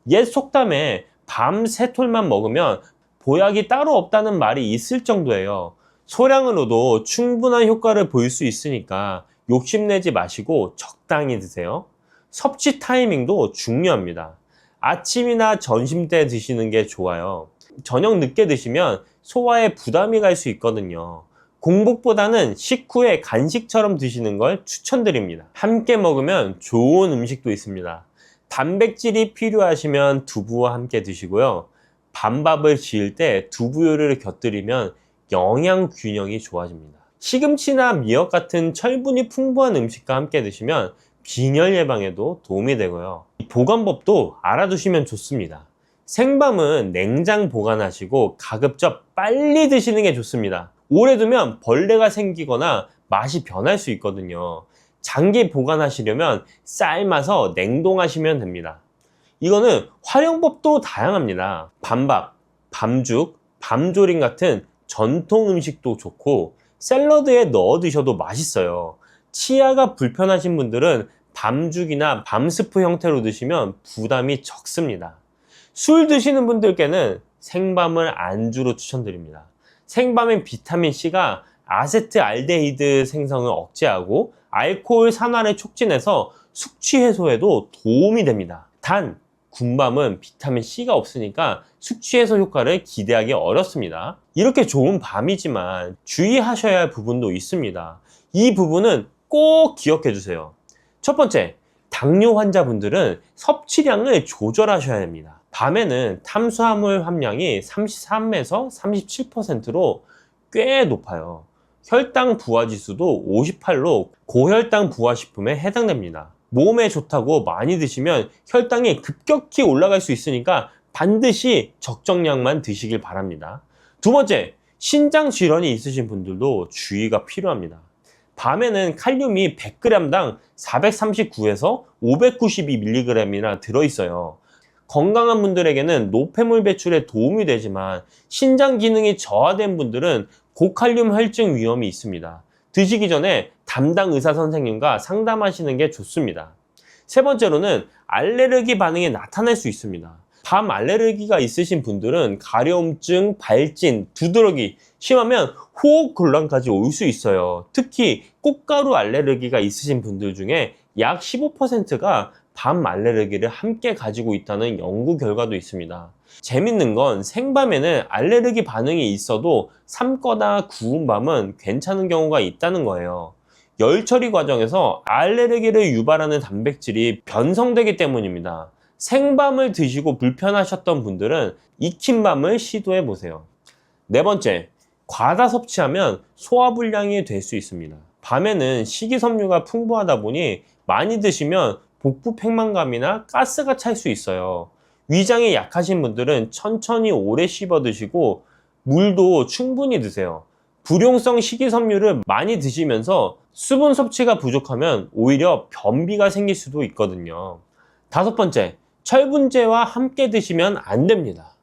옛 속담에 밤 3톨만 먹으면 보약이 따로 없다는 말이 있을 정도예요. 소량으로도 충분한 효과를 볼 수 있으니까 욕심내지 마시고 적당히 드세요. 섭취 타이밍도 중요합니다. 아침이나 점심 때 드시는 게 좋아요. 저녁 늦게 드시면 소화에 부담이 갈 수 있거든요. 공복보다는 식후에 간식처럼 드시는 걸 추천드립니다. 함께 먹으면 좋은 음식도 있습니다. 단백질이 필요하시면 두부와 함께 드시고요. 밤밥을 지을 때 두부요리를 곁들이면 영양 균형이 좋아집니다. 시금치나 미역 같은 철분이 풍부한 음식과 함께 드시면 빈혈 예방에도 도움이 되고요. 보관법도 알아두시면 좋습니다. 생밤은 냉장 보관하시고 가급적 빨리 드시는 게 좋습니다. 오래 두면 벌레가 생기거나 맛이 변할 수 있거든요. 장기 보관하시려면 삶아서 냉동하시면 됩니다. 이거는 활용법도 다양합니다. 밤밥, 밤죽, 밤조림 같은 전통 음식도 좋고 샐러드에 넣어 드셔도 맛있어요. 치아가 불편하신 분들은 밤죽이나 밤스프 형태로 드시면 부담이 적습니다. 술 드시는 분들께는 생밤을 안주로 추천드립니다. 생밤의 비타민C가 아세트알데히드 생성을 억제하고 알코올 산화를 촉진해서 숙취 해소에도 도움이 됩니다. 단, 군밤은 비타민C가 없으니까 숙취 해소 효과를 기대하기 어렵습니다. 이렇게 좋은 밤이지만 주의하셔야 할 부분도 있습니다. 이 부분은 꼭 기억해 주세요. 첫 번째, 당뇨 환자분들은 섭취량을 조절하셔야 합니다. 밤에는 탄수화물 함량이 33에서 37%로 꽤 높아요. 혈당 부하 지수도 58로 고혈당 부하 식품에 해당됩니다. 몸에 좋다고 많이 드시면 혈당이 급격히 올라갈 수 있으니까 반드시 적정량만 드시길 바랍니다. 두 번째, 신장 질환이 있으신 분들도 주의가 필요합니다. 밤에는 칼륨이 100g당 439에서 592mg이나 들어있어요. 건강한 분들에게는 노폐물 배출에 도움이 되지만 신장 기능이 저하된 분들은 고칼륨 혈증 위험이 있습니다. 드시기 전에 담당 의사 선생님과 상담하시는 게 좋습니다. 세 번째로는 알레르기 반응이 나타날 수 있습니다. 밤 알레르기가 있으신 분들은 가려움증, 발진, 두드러기, 심하면 호흡 곤란까지 올 수 있어요. 특히 꽃가루 알레르기가 있으신 분들 중에 약 15%가 밤 알레르기를 함께 가지고 있다는 연구 결과도 있습니다. 재밌는 건 생밤에는 알레르기 반응이 있어도 삶거나 구운 밤은 괜찮은 경우가 있다는 거예요. 열 처리 과정에서 알레르기를 유발하는 단백질이 변성되기 때문입니다. 생밤을 드시고 불편하셨던 분들은 익힌 밤을 시도해 보세요. 네 번째, 과다 섭취하면 소화불량이 될 수 있습니다. 밤에는 식이섬유가 풍부하다 보니 많이 드시면 복부 팽만감이나 가스가 찰 수 있어요. 위장이 약하신 분들은 천천히 오래 씹어 드시고 물도 충분히 드세요. 불용성 식이섬유를 많이 드시면서 수분 섭취가 부족하면 오히려 변비가 생길 수도 있거든요. 다섯 번째, 철분제와 함께 드시면 안 됩니다.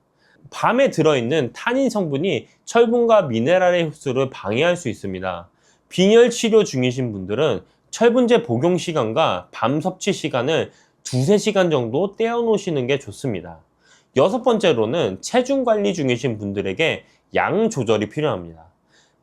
밤에 들어있는 타닌 성분이 철분과 미네랄의 흡수를 방해할 수 있습니다. 빈혈 치료 중이신 분들은 철분제 복용 시간과 밤 섭취 시간을 2~3시간 정도 떼어 놓으시는 게 좋습니다. 여섯 번째로는 체중 관리 중이신 분들에게 양 조절이 필요합니다.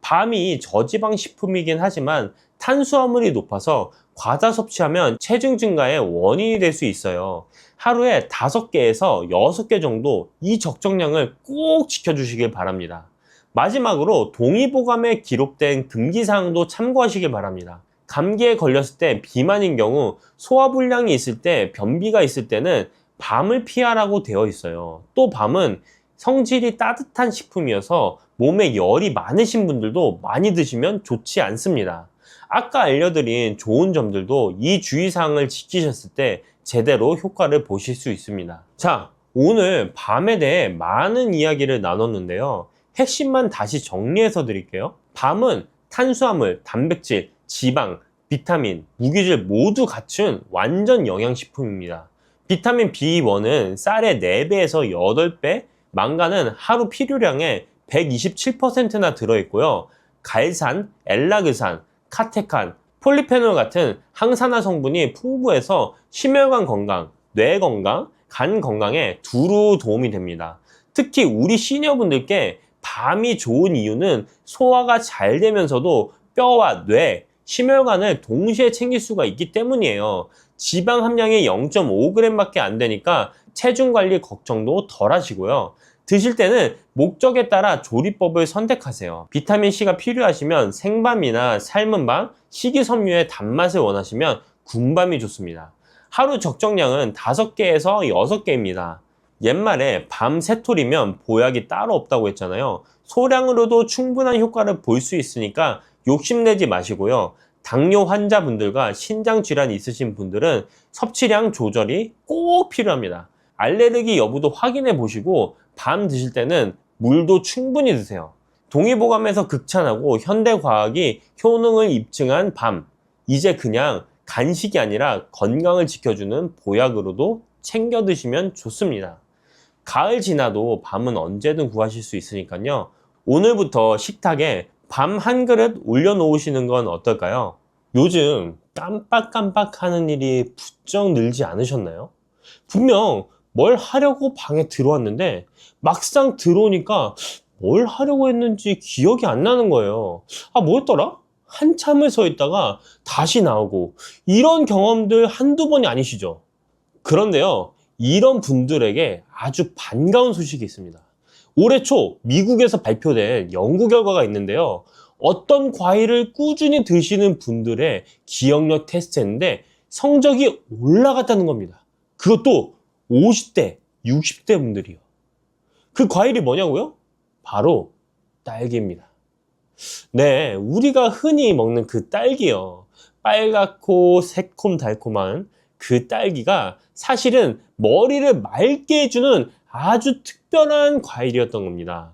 밤이 저지방 식품이긴 하지만 탄수화물이 높아서 과다 섭취하면 체중 증가의 원인이 될 수 있어요. 하루에 5개에서 6개 정도 이 적정량을 꼭 지켜주시길 바랍니다. 마지막으로 동의보감에 기록된 금기사항도 참고하시길 바랍니다. 감기에 걸렸을 때 비만인 경우 소화불량이 있을 때 변비가 있을 때는 밤을 피하라고 되어 있어요. 또 밤은 성질이 따뜻한 식품이어서 몸에 열이 많으신 분들도 많이 드시면 좋지 않습니다. 아까 알려드린 좋은 점들도 이 주의사항을 지키셨을 때 제대로 효과를 보실 수 있습니다. 자, 오늘 밤에 대해 많은 이야기를 나눴는데요. 핵심만 다시 정리해서 드릴게요. 밤은 탄수화물, 단백질, 지방, 비타민, 무기질 모두 갖춘 완전 영양식품입니다. 비타민 B1은 쌀의 4배에서 8배, 망간은 하루 필요량의 127%나 들어있고요. 갈산, 엘라그산, 카테칸, 폴리페놀 같은 항산화 성분이 풍부해서 심혈관 건강, 뇌 건강, 간 건강에 두루 도움이 됩니다. 특히 우리 시니어분들께 밤이 좋은 이유는 소화가 잘 되면서도 뼈와 뇌, 심혈관을 동시에 챙길 수가 있기 때문이에요. 지방 함량이 0.5g밖에 안 되니까 체중 관리 걱정도 덜 하시고요. 드실 때는 목적에 따라 조리법을 선택하세요. 비타민C가 필요하시면 생밤이나 삶은 밤, 식이섬유의 단맛을 원하시면 군밤이 좋습니다. 하루 적정량은 5개에서 6개입니다. 옛말에 밤 3톨이면 보약이 따로 없다고 했잖아요. 소량으로도 충분한 효과를 볼 수 있으니까 욕심내지 마시고요. 당뇨 환자분들과 신장 질환이 있으신 분들은 섭취량 조절이 꼭 필요합니다. 알레르기 여부도 확인해 보시고 밤 드실 때는 물도 충분히 드세요. 동의보감에서 극찬하고 현대과학이 효능을 입증한 밤, 이제 그냥 간식이 아니라 건강을 지켜주는 보약으로도 챙겨 드시면 좋습니다. 가을 지나도 밤은 언제든 구하실 수 있으니까요. 오늘부터 식탁에 밤 한 그릇 올려놓으시는 건 어떨까요? 요즘 깜빡깜빡 하는 일이 부쩍 늘지 않으셨나요? 분명 뭘 하려고 방에 들어왔는데 막상 들어오니까 뭘 하려고 했는지 기억이 안 나는 거예요. 아, 뭐였더라? 한참을 서 있다가 다시 나오고, 이런 경험들 한두 번이 아니시죠? 그런데요, 이런 분들에게 아주 반가운 소식이 있습니다. 올해 초 미국에서 발표된 연구 결과가 있는데요. 어떤 과일을 꾸준히 드시는 분들의 기억력 테스트했는데 성적이 올라갔다는 겁니다. 그것도 50대, 60대 분들이요. 그 과일이 뭐냐고요? 바로 딸기입니다. 네, 우리가 흔히 먹는 그 딸기요. 빨갛고 새콤달콤한 그 딸기가 사실은 머리를 맑게 해주는 아주 특별한 과일이었던 겁니다.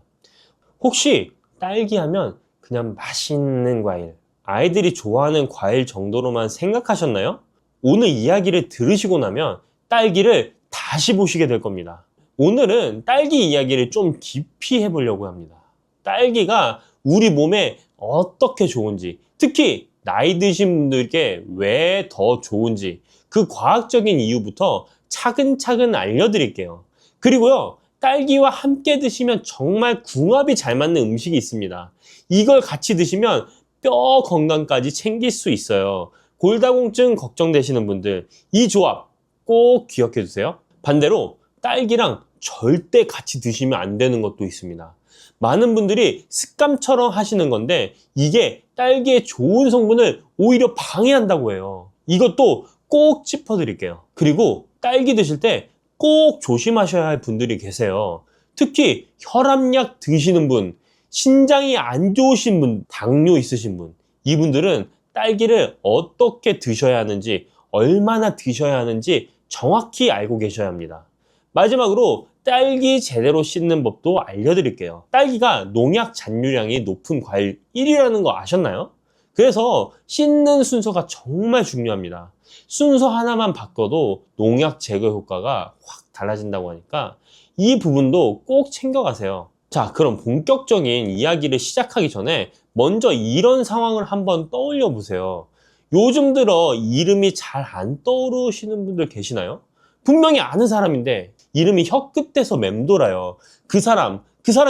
혹시 딸기 하면 그냥 맛있는 과일, 아이들이 좋아하는 과일 정도로만 생각하셨나요? 오늘 이야기를 들으시고 나면 딸기를 다시 보시게 될 겁니다. 오늘은 딸기 이야기를 좀 깊이 해보려고 합니다. 딸기가 우리 몸에 어떻게 좋은지, 특히 나이 드신 분들께 왜 더 좋은지, 그 과학적인 이유부터 차근차근 알려드릴게요. 그리고요, 딸기와 함께 드시면 정말 궁합이 잘 맞는 음식이 있습니다. 이걸 같이 드시면 뼈 건강까지 챙길 수 있어요. 골다공증 걱정되시는 분들, 이 조합 꼭 기억해 주세요. 반대로 딸기랑 절대 같이 드시면 안 되는 것도 있습니다. 많은 분들이 습관처럼 하시는 건데 이게 딸기의 좋은 성분을 오히려 방해한다고 해요. 이것도 꼭 짚어드릴게요. 그리고 딸기 드실 때 꼭 조심하셔야 할 분들이 계세요. 특히 혈압약 드시는 분, 신장이 안 좋으신 분, 당뇨 있으신 분, 이분들은 딸기를 어떻게 드셔야 하는지, 얼마나 드셔야 하는지 정확히 알고 계셔야 합니다. 마지막으로 딸기 제대로 씻는 법도 알려드릴게요. 딸기가 농약 잔류량이 높은 과일 1위라는 거 아셨나요? 그래서 씻는 순서가 정말 중요합니다. 순서 하나만 바꿔도 농약 제거 효과가 확 달라진다고 하니까 이 부분도 꼭 챙겨가세요. 자, 그럼 본격적인 이야기를 시작하기 전에 먼저 이런 상황을 한번 떠올려 보세요. 요즘 들어 이름이 잘 안 떠오르시는 분들 계시나요? 분명히 아는 사람인데 이름이 혀끝에서 맴돌아요. 그 사람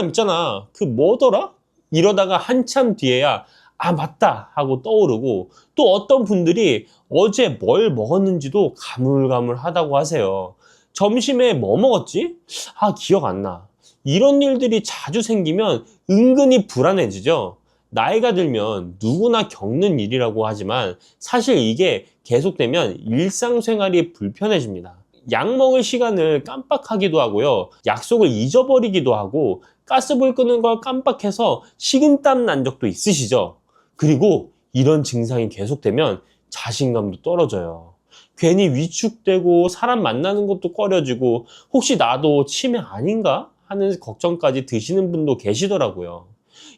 있잖아. 그 뭐더라? 이러다가 한참 뒤에야 아, 맞다 하고 떠오르고, 또 어떤 분들이 어제 뭘 먹었는지도 가물가물하다고 하세요. 점심에 뭐 먹었지? 아, 기억 안 나. 이런 일들이 자주 생기면 은근히 불안해지죠. 나이가 들면 누구나 겪는 일이라고 하지만 사실 이게 계속되면 일상생활이 불편해집니다. 약 먹을 시간을 깜빡하기도 하고요. 약속을 잊어버리기도 하고, 가스불 끄는 걸 깜빡해서 식은땀 난 적도 있으시죠? 그리고 이런 증상이 계속되면 자신감도 떨어져요. 괜히 위축되고 사람 만나는 것도 꺼려지고 혹시 나도 치매 아닌가 하는 걱정까지 드시는 분도 계시더라고요.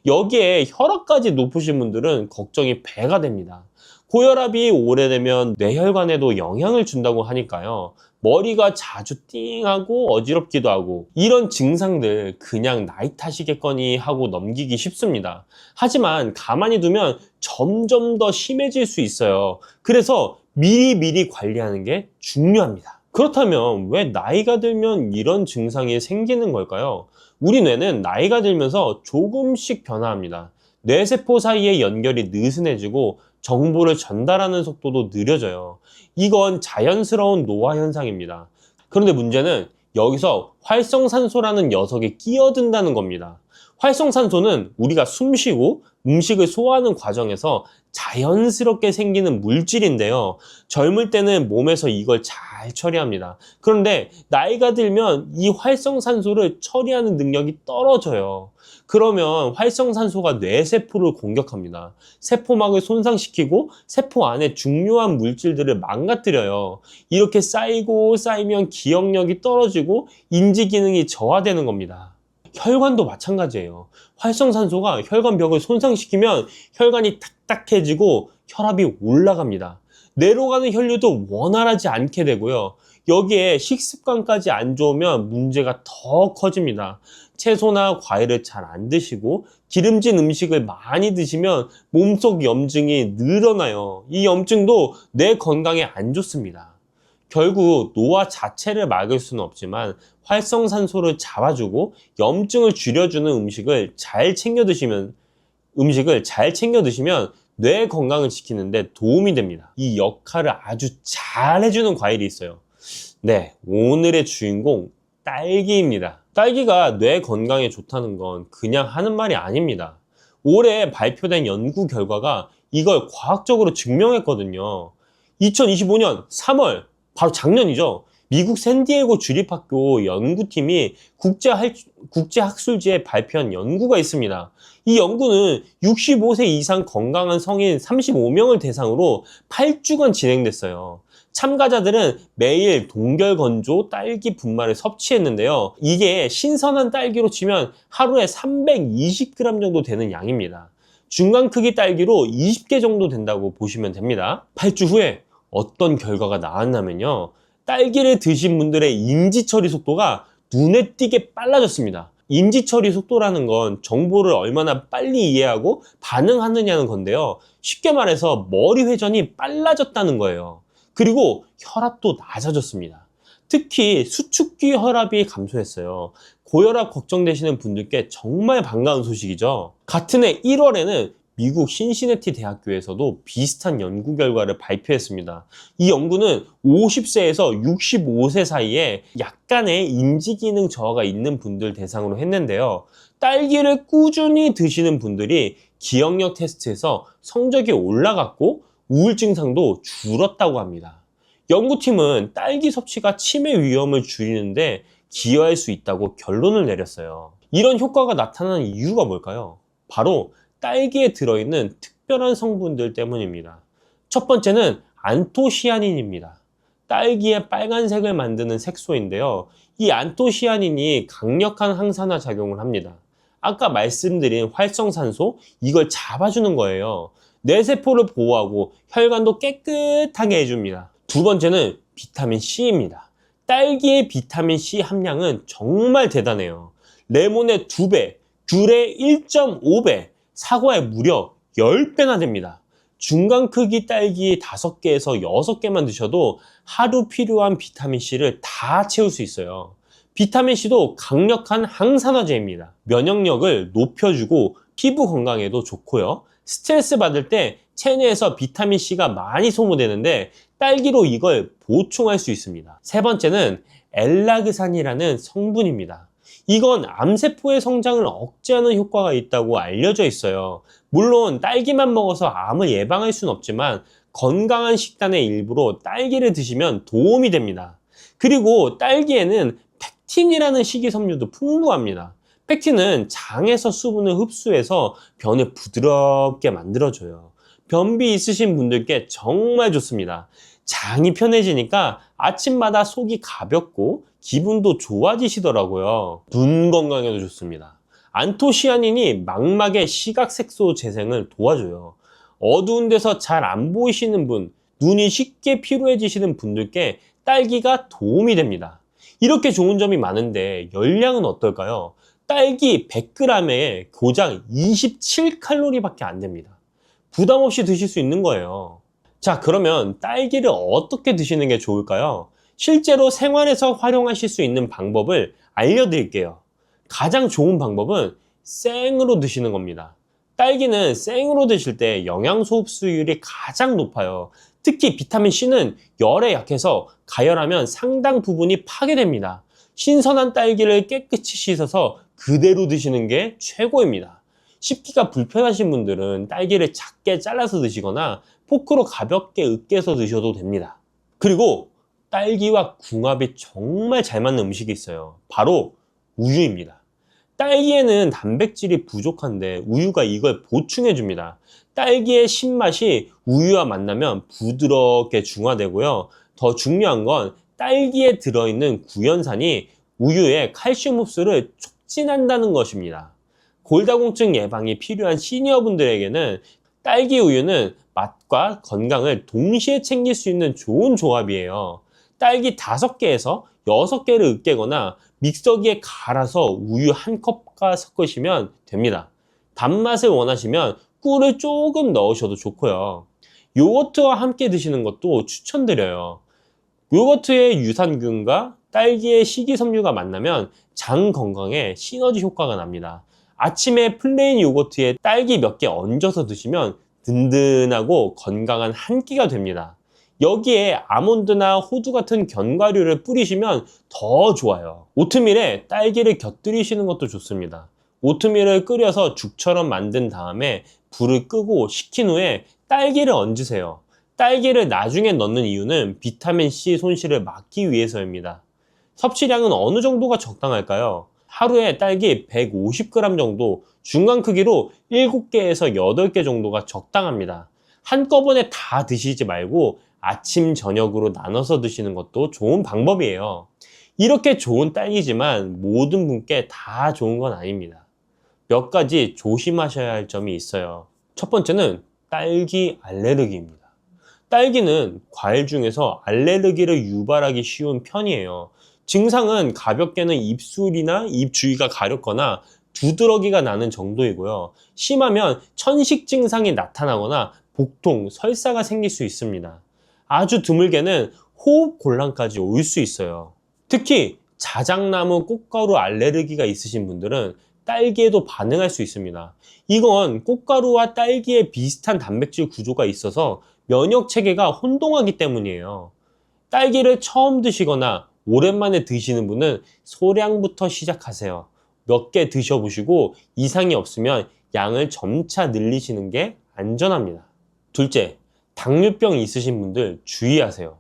여기에 혈압까지 높으신 분들은 걱정이 배가 됩니다. 고혈압이 오래되면 뇌혈관에도 영향을 준다고 하니까요. 머리가 자주 띵하고 어지럽기도 하고, 이런 증상들 그냥 나이 탓이겠거니 하고 넘기기 쉽습니다. 하지만 가만히 두면 점점 더 심해질 수 있어요. 그래서 미리미리 관리하는 게 중요합니다. 그렇다면 왜 나이가 들면 이런 증상이 생기는 걸까요? 우리 뇌는 나이가 들면서 조금씩 변화합니다. 뇌세포 사이의 연결이 느슨해지고 정보를 전달하는 속도도 느려져요. 이건 자연스러운 노화 현상입니다. 그런데 문제는 여기서 활성산소라는 녀석이 끼어든다는 겁니다. 활성산소는 우리가 숨쉬고 음식을 소화하는 과정에서 자연스럽게 생기는 물질인데요. 젊을 때는 몸에서 이걸 잘 처리합니다. 그런데 나이가 들면 이 활성산소를 처리하는 능력이 떨어져요. 그러면 활성산소가 뇌세포를 공격합니다. 세포막을 손상시키고 세포 안에 중요한 물질들을 망가뜨려요. 이렇게 쌓이고 쌓이면 기억력이 떨어지고 인지 기능이 저하되는 겁니다. 혈관도 마찬가지예요. 활성산소가 혈관벽을 손상시키면 혈관이 딱딱해지고 혈압이 올라갑니다. 뇌로 가는 혈류도 원활하지 않게 되고요. 여기에 식습관까지 안 좋으면 문제가 더 커집니다. 채소나 과일을 잘 안 드시고 기름진 음식을 많이 드시면 몸속 염증이 늘어나요. 이 염증도 뇌 건강에 안 좋습니다. 결국 노화 자체를 막을 수는 없지만 활성산소를 잡아주고 염증을 줄여주는 음식을 잘 챙겨 드시면 뇌 건강을 지키는 데 도움이 됩니다. 이 역할을 아주 잘 해주는 과일이 있어요. 네, 오늘의 주인공 딸기입니다. 딸기가 뇌 건강에 좋다는 건 그냥 하는 말이 아닙니다. 올해 발표된 연구 결과가 이걸 과학적으로 증명했거든요. 2025년 3월, 바로 작년이죠. 미국 샌디에고 주립학교 연구팀이 국제학술지에 발표한 연구가 있습니다. 이 연구는 65세 이상 건강한 성인 35명을 대상으로 8주간 진행됐어요. 참가자들은 매일 동결건조 딸기 분말을 섭취했는데요. 이게 신선한 딸기로 치면 하루에 320g 정도 되는 양입니다. 중간 크기 딸기로 20개 정도 된다고 보시면 됩니다. 8주 후에 어떤 결과가 나왔냐면요. 딸기를 드신 분들의 인지처리 속도가 눈에 띄게 빨라졌습니다. 인지처리 속도라는 건 정보를 얼마나 빨리 이해하고 반응하느냐는 건데요. 쉽게 말해서 머리 회전이 빨라졌다는 거예요. 그리고 혈압도 낮아졌습니다. 특히 수축기 혈압이 감소했어요. 고혈압 걱정되시는 분들께 정말 반가운 소식이죠. 같은 해 1월에는 미국 신시내티 대학교에서도 비슷한 연구 결과를 발표했습니다. 이 연구는 50세에서 65세 사이에 약간의 인지기능 저하가 있는 분들 대상으로 했는데요. 딸기를 꾸준히 드시는 분들이 기억력 테스트에서 성적이 올라갔고 우울증 증상도 줄었다고 합니다. 연구팀은 딸기 섭취가 치매 위험을 줄이는데 기여할 수 있다고 결론을 내렸어요. 이런 효과가 나타나는 이유가 뭘까요? 바로 딸기에 들어있는 특별한 성분들 때문입니다. 첫 번째는 안토시아닌입니다. 딸기의 빨간색을 만드는 색소인데요. 이 안토시아닌이 강력한 항산화 작용을 합니다. 아까 말씀드린 활성산소, 이걸 잡아주는 거예요. 뇌세포를 보호하고 혈관도 깨끗하게 해줍니다. 두 번째는 비타민 C입니다. 딸기의 비타민 C 함량은 정말 대단해요. 레몬의 2배, 귤의 1.5배, 사과의 무려 10배나 됩니다. 중간 크기 딸기 5개에서 6개만 드셔도 하루 필요한 비타민C를 다 채울 수 있어요. 비타민C도 강력한 항산화제입니다. 면역력을 높여주고 피부 건강에도 좋고요. 스트레스 받을 때 체내에서 비타민C가 많이 소모되는데 딸기로 이걸 보충할 수 있습니다. 세 번째는 엘라그산이라는 성분입니다. 이건 암세포의 성장을 억제하는 효과가 있다고 알려져 있어요. 물론 딸기만 먹어서 암을 예방할 수는 없지만 건강한 식단의 일부로 딸기를 드시면 도움이 됩니다. 그리고 딸기에는 펙틴이라는 식이섬유도 풍부합니다. 펙틴은 장에서 수분을 흡수해서 변을 부드럽게 만들어줘요. 변비 있으신 분들께 정말 좋습니다. 장이 편해지니까 아침마다 속이 가볍고 기분도 좋아지시더라고요. 눈 건강에도 좋습니다. 안토시아닌이 망막의 시각색소 재생을 도와줘요. 어두운 데서 잘 안 보이시는 분, 눈이 쉽게 피로해지시는 분들께 딸기가 도움이 됩니다. 이렇게 좋은 점이 많은데 열량은 어떨까요? 딸기 100g에 고작 27칼로리밖에 안 됩니다. 부담 없이 드실 수 있는 거예요. 자, 그러면 딸기를 어떻게 드시는 게 좋을까요? 실제로 생활에서 활용하실 수 있는 방법을 알려드릴게요. 가장 좋은 방법은 생으로 드시는 겁니다. 딸기는 생으로 드실 때 영양소 흡수율이 가장 높아요. 특히 비타민C는 열에 약해서 가열하면 상당 부분이 파괴됩니다. 신선한 딸기를 깨끗이 씻어서 그대로 드시는 게 최고입니다. 씹기가 불편하신 분들은 딸기를 작게 잘라서 드시거나 포크로 가볍게 으깨서 드셔도 됩니다. 그리고 딸기와 궁합이 정말 잘 맞는 음식이 있어요. 바로 우유입니다. 딸기에는 단백질이 부족한데 우유가 이걸 보충해 줍니다. 딸기의 신맛이 우유와 만나면 부드럽게 중화되고요. 더 중요한 건 딸기에 들어있는 구연산이 우유의 칼슘 흡수를 촉진한다는 것입니다. 골다공증 예방이 필요한 시니어분들에게는 딸기 우유는 맛과 건강을 동시에 챙길 수 있는 좋은 조합이에요. 딸기 5개에서 6개를 으깨거나 믹서기에 갈아서 우유 1컵과 섞으시면 됩니다. 단맛을 원하시면 꿀을 조금 넣으셔도 좋고요. 요거트와 함께 드시는 것도 추천드려요. 요거트의 유산균과 딸기의 식이섬유가 만나면 장 건강에 시너지 효과가 납니다. 아침에 플레인 요거트에 딸기 몇 개 얹어서 드시면 든든하고 건강한 한 끼가 됩니다. 여기에 아몬드나 호두 같은 견과류를 뿌리시면 더 좋아요. 오트밀에 딸기를 곁들이시는 것도 좋습니다. 오트밀을 끓여서 죽처럼 만든 다음에 불을 끄고 식힌 후에 딸기를 얹으세요. 딸기를 나중에 넣는 이유는 비타민C 손실을 막기 위해서입니다. 섭취량은 어느 정도가 적당할까요? 하루에 딸기 150g 정도, 중간 크기로 7개에서 8개 정도가 적당합니다. 한꺼번에 다 드시지 말고 아침, 저녁으로 나눠서 드시는 것도 좋은 방법이에요. 이렇게 좋은 딸기지만 모든 분께 다 좋은 건 아닙니다. 몇 가지 조심하셔야 할 점이 있어요. 첫 번째는 딸기 알레르기입니다. 딸기는 과일 중에서 알레르기를 유발하기 쉬운 편이에요. 증상은 가볍게는 입술이나 입 주위가 가렵거나 두드러기가 나는 정도이고요. 심하면 천식 증상이 나타나거나 복통, 설사가 생길 수 있습니다. 아주 드물게는 호흡 곤란까지 올 수 있어요. 특히 자작나무 꽃가루 알레르기가 있으신 분들은 딸기에도 반응할 수 있습니다. 이건 꽃가루와 딸기에 비슷한 단백질 구조가 있어서 면역 체계가 혼동하기 때문이에요. 딸기를 처음 드시거나 오랜만에 드시는 분은 소량부터 시작하세요. 몇 개 드셔보시고 이상이 없으면 양을 점차 늘리시는 게 안전합니다. 둘째, 당뇨병 있으신 분들 주의하세요.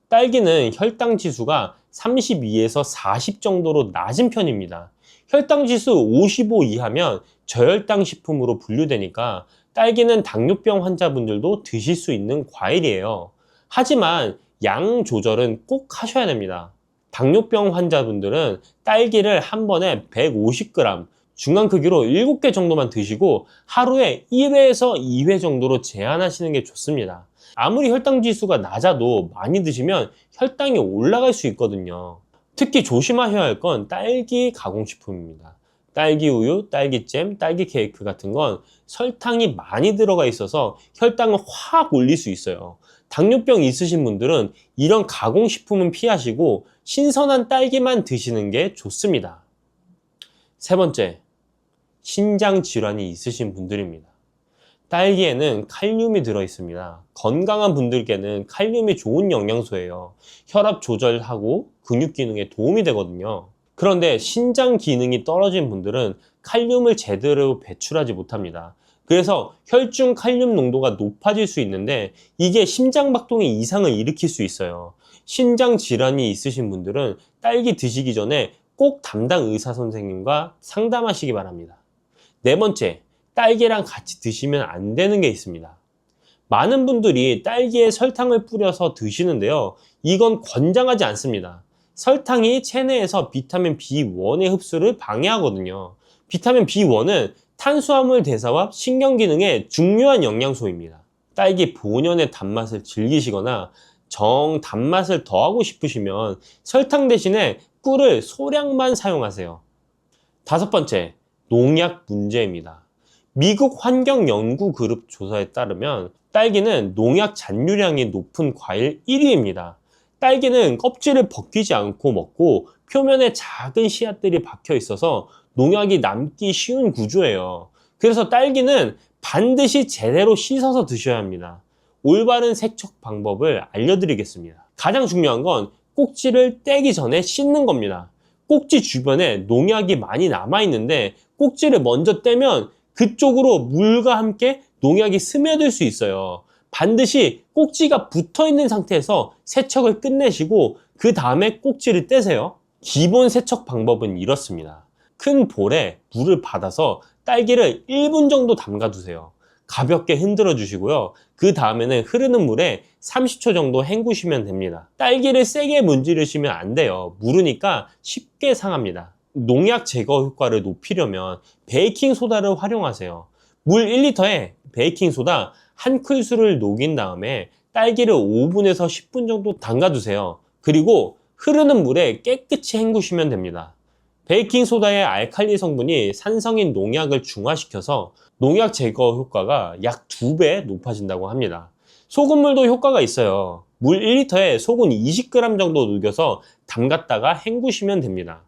딸기는 혈당 지수가 32에서 40 정도로 낮은 편입니다. 혈당 지수 55 이하면 저혈당 식품으로 분류되니까 딸기는 당뇨병 환자분들도 드실 수 있는 과일이에요. 하지만 양 조절은 꼭 하셔야 됩니다. 당뇨병 환자분들은 딸기를 한 번에 150g, 중간 크기로 7개 정도만 드시고 하루에 1회에서 2회 정도로 제한하시는 게 좋습니다. 아무리 혈당 지수가 낮아도 많이 드시면 혈당이 올라갈 수 있거든요. 특히 조심하셔야 할 건 딸기 가공식품입니다. 딸기 우유, 딸기잼, 딸기 케이크 같은 건 설탕이 많이 들어가 있어서 혈당을 확 올릴 수 있어요. 당뇨병 있으신 분들은 이런 가공식품은 피하시고 신선한 딸기만 드시는 게 좋습니다. 세 번째, 신장 질환이 있으신 분들입니다. 딸기에는 칼륨이 들어있습니다. 건강한 분들께는 칼륨이 좋은 영양소예요. 혈압 조절하고 근육 기능에 도움이 되거든요. 그런데 신장 기능이 떨어진 분들은 칼륨을 제대로 배출하지 못합니다. 그래서 혈중 칼륨 농도가 높아질 수 있는데 이게 심장박동에 이상을 일으킬 수 있어요. 신장 질환이 있으신 분들은 딸기 드시기 전에 꼭 담당 의사 선생님과 상담하시기 바랍니다. 네 번째, 딸기랑 같이 드시면 안 되는 게 있습니다. 많은 분들이 딸기에 설탕을 뿌려서 드시는데요. 이건 권장하지 않습니다. 설탕이 체내에서 비타민 B1의 흡수를 방해하거든요. 비타민 B1은 탄수화물 대사와 신경 기능에 중요한 영양소입니다. 딸기 본연의 단맛을 즐기시거나 정 단맛을 더하고 싶으시면 설탕 대신에 꿀을 소량만 사용하세요. 다섯 번째, 농약 문제입니다. 미국 환경연구그룹 조사에 따르면 딸기는 농약 잔류량이 높은 과일 1위입니다. 딸기는 껍질을 벗기지 않고 먹고 표면에 작은 씨앗들이 박혀 있어서 농약이 남기 쉬운 구조예요. 그래서 딸기는 반드시 제대로 씻어서 드셔야 합니다. 올바른 세척 방법을 알려드리겠습니다. 가장 중요한 건 꼭지를 떼기 전에 씻는 겁니다. 꼭지 주변에 농약이 많이 남아있는데 꼭지를 먼저 떼면 그쪽으로 물과 함께 농약이 스며들 수 있어요. 반드시 꼭지가 붙어 있는 상태에서 세척을 끝내시고 그 다음에 꼭지를 떼세요. 기본 세척 방법은 이렇습니다. 큰 볼에 물을 받아서 딸기를 1분 정도 담가 두세요. 가볍게 흔들어 주시고요. 그 다음에는 흐르는 물에 30초 정도 헹구시면 됩니다. 딸기를 세게 문지르시면 안 돼요. 무르니까 쉽게 상합니다. 농약 제거 효과를 높이려면 베이킹소다를 활용하세요. 물 1리터에 베이킹소다 한 큰술을 녹인 다음에 딸기를 5분에서 10분 정도 담가두세요. 그리고 흐르는 물에 깨끗이 헹구시면 됩니다. 베이킹소다의 알칼리 성분이 산성인 농약을 중화시켜서 농약 제거 효과가 약 2배 높아진다고 합니다. 소금물도 효과가 있어요. 물 1리터에 소금 20g 정도 녹여서 담갔다가 헹구시면 됩니다.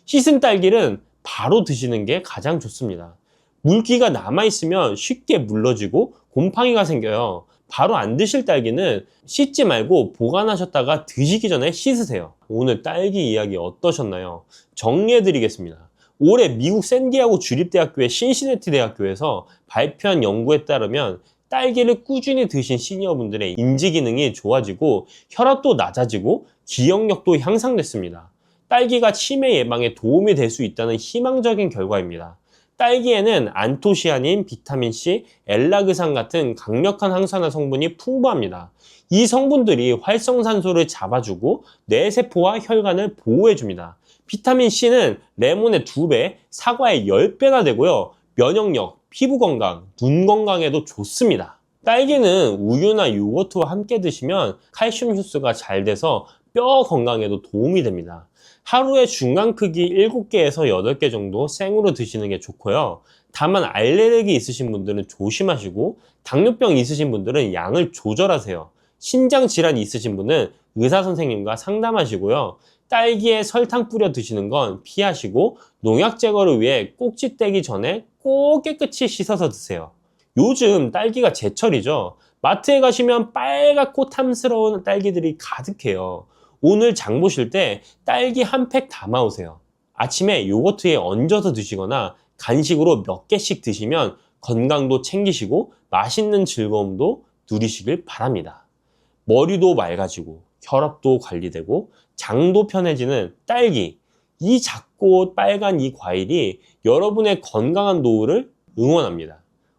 씻은 딸기는 바로 드시는 게 가장 좋습니다. 물기가 남아있으면 쉽게 물러지고 곰팡이가 생겨요. 바로 안 드실 딸기는 씻지 말고 보관하셨다가 드시기 전에 씻으세요. 오늘 딸기 이야기 어떠셨나요? 정리해드리겠습니다. 올해 미국 샌디아고 주립대학교의 신시내티 대학교에서 발표한 연구에 따르면 딸기를 꾸준히 드신 시니어분들의 인지 기능이 좋아지고 혈압도 낮아지고 기억력도 향상됐습니다. 딸기가 치매 예방에 도움이 될 수 있다는 희망적인 결과입니다. 딸기에는 안토시아닌, 비타민C, 엘라그산 같은 강력한 항산화 성분이 풍부합니다. 이 성분들이 활성산소를 잡아주고 뇌세포와 혈관을 보호해줍니다. 비타민C는 레몬의 2배, 사과의 10배나 되고요. 면역력, 피부 건강, 눈 건강에도 좋습니다. 딸기는 우유나 요거트와 함께 드시면 칼슘 흡수가 잘 돼서 뼈 건강에도 도움이 됩니다. 하루에 중간 크기 7개에서 8개 정도 생으로 드시는 게 좋고요. 다만 알레르기 있으신 분들은 조심하시고 당뇨병 있으신 분들은 양을 조절하세요. 신장 질환이 있으신 분은 의사 선생님과 상담하시고요. 딸기에 설탕 뿌려 드시는 건 피하시고 농약 제거를 위해 꼭지 떼기 전에 꼭 깨끗이 씻어서 드세요. 요즘 딸기가 제철이죠. 마트에 가시면 빨갛고 탐스러운 딸기들이 가득해요. 오늘 장 보실 때 딸기 한 팩 담아오세요. 아침에 요거트에 얹어서 드시거나 간식으로 몇 개씩 드시면 건강도 챙기시고 맛있는 즐거움도 누리시길 바랍니다. 머리도 맑아지고 혈압도 관리되고 장도 편해지는 딸기, 이 작고 빨간 이 과일이 여러분의 건강한 노후를 응원합니다.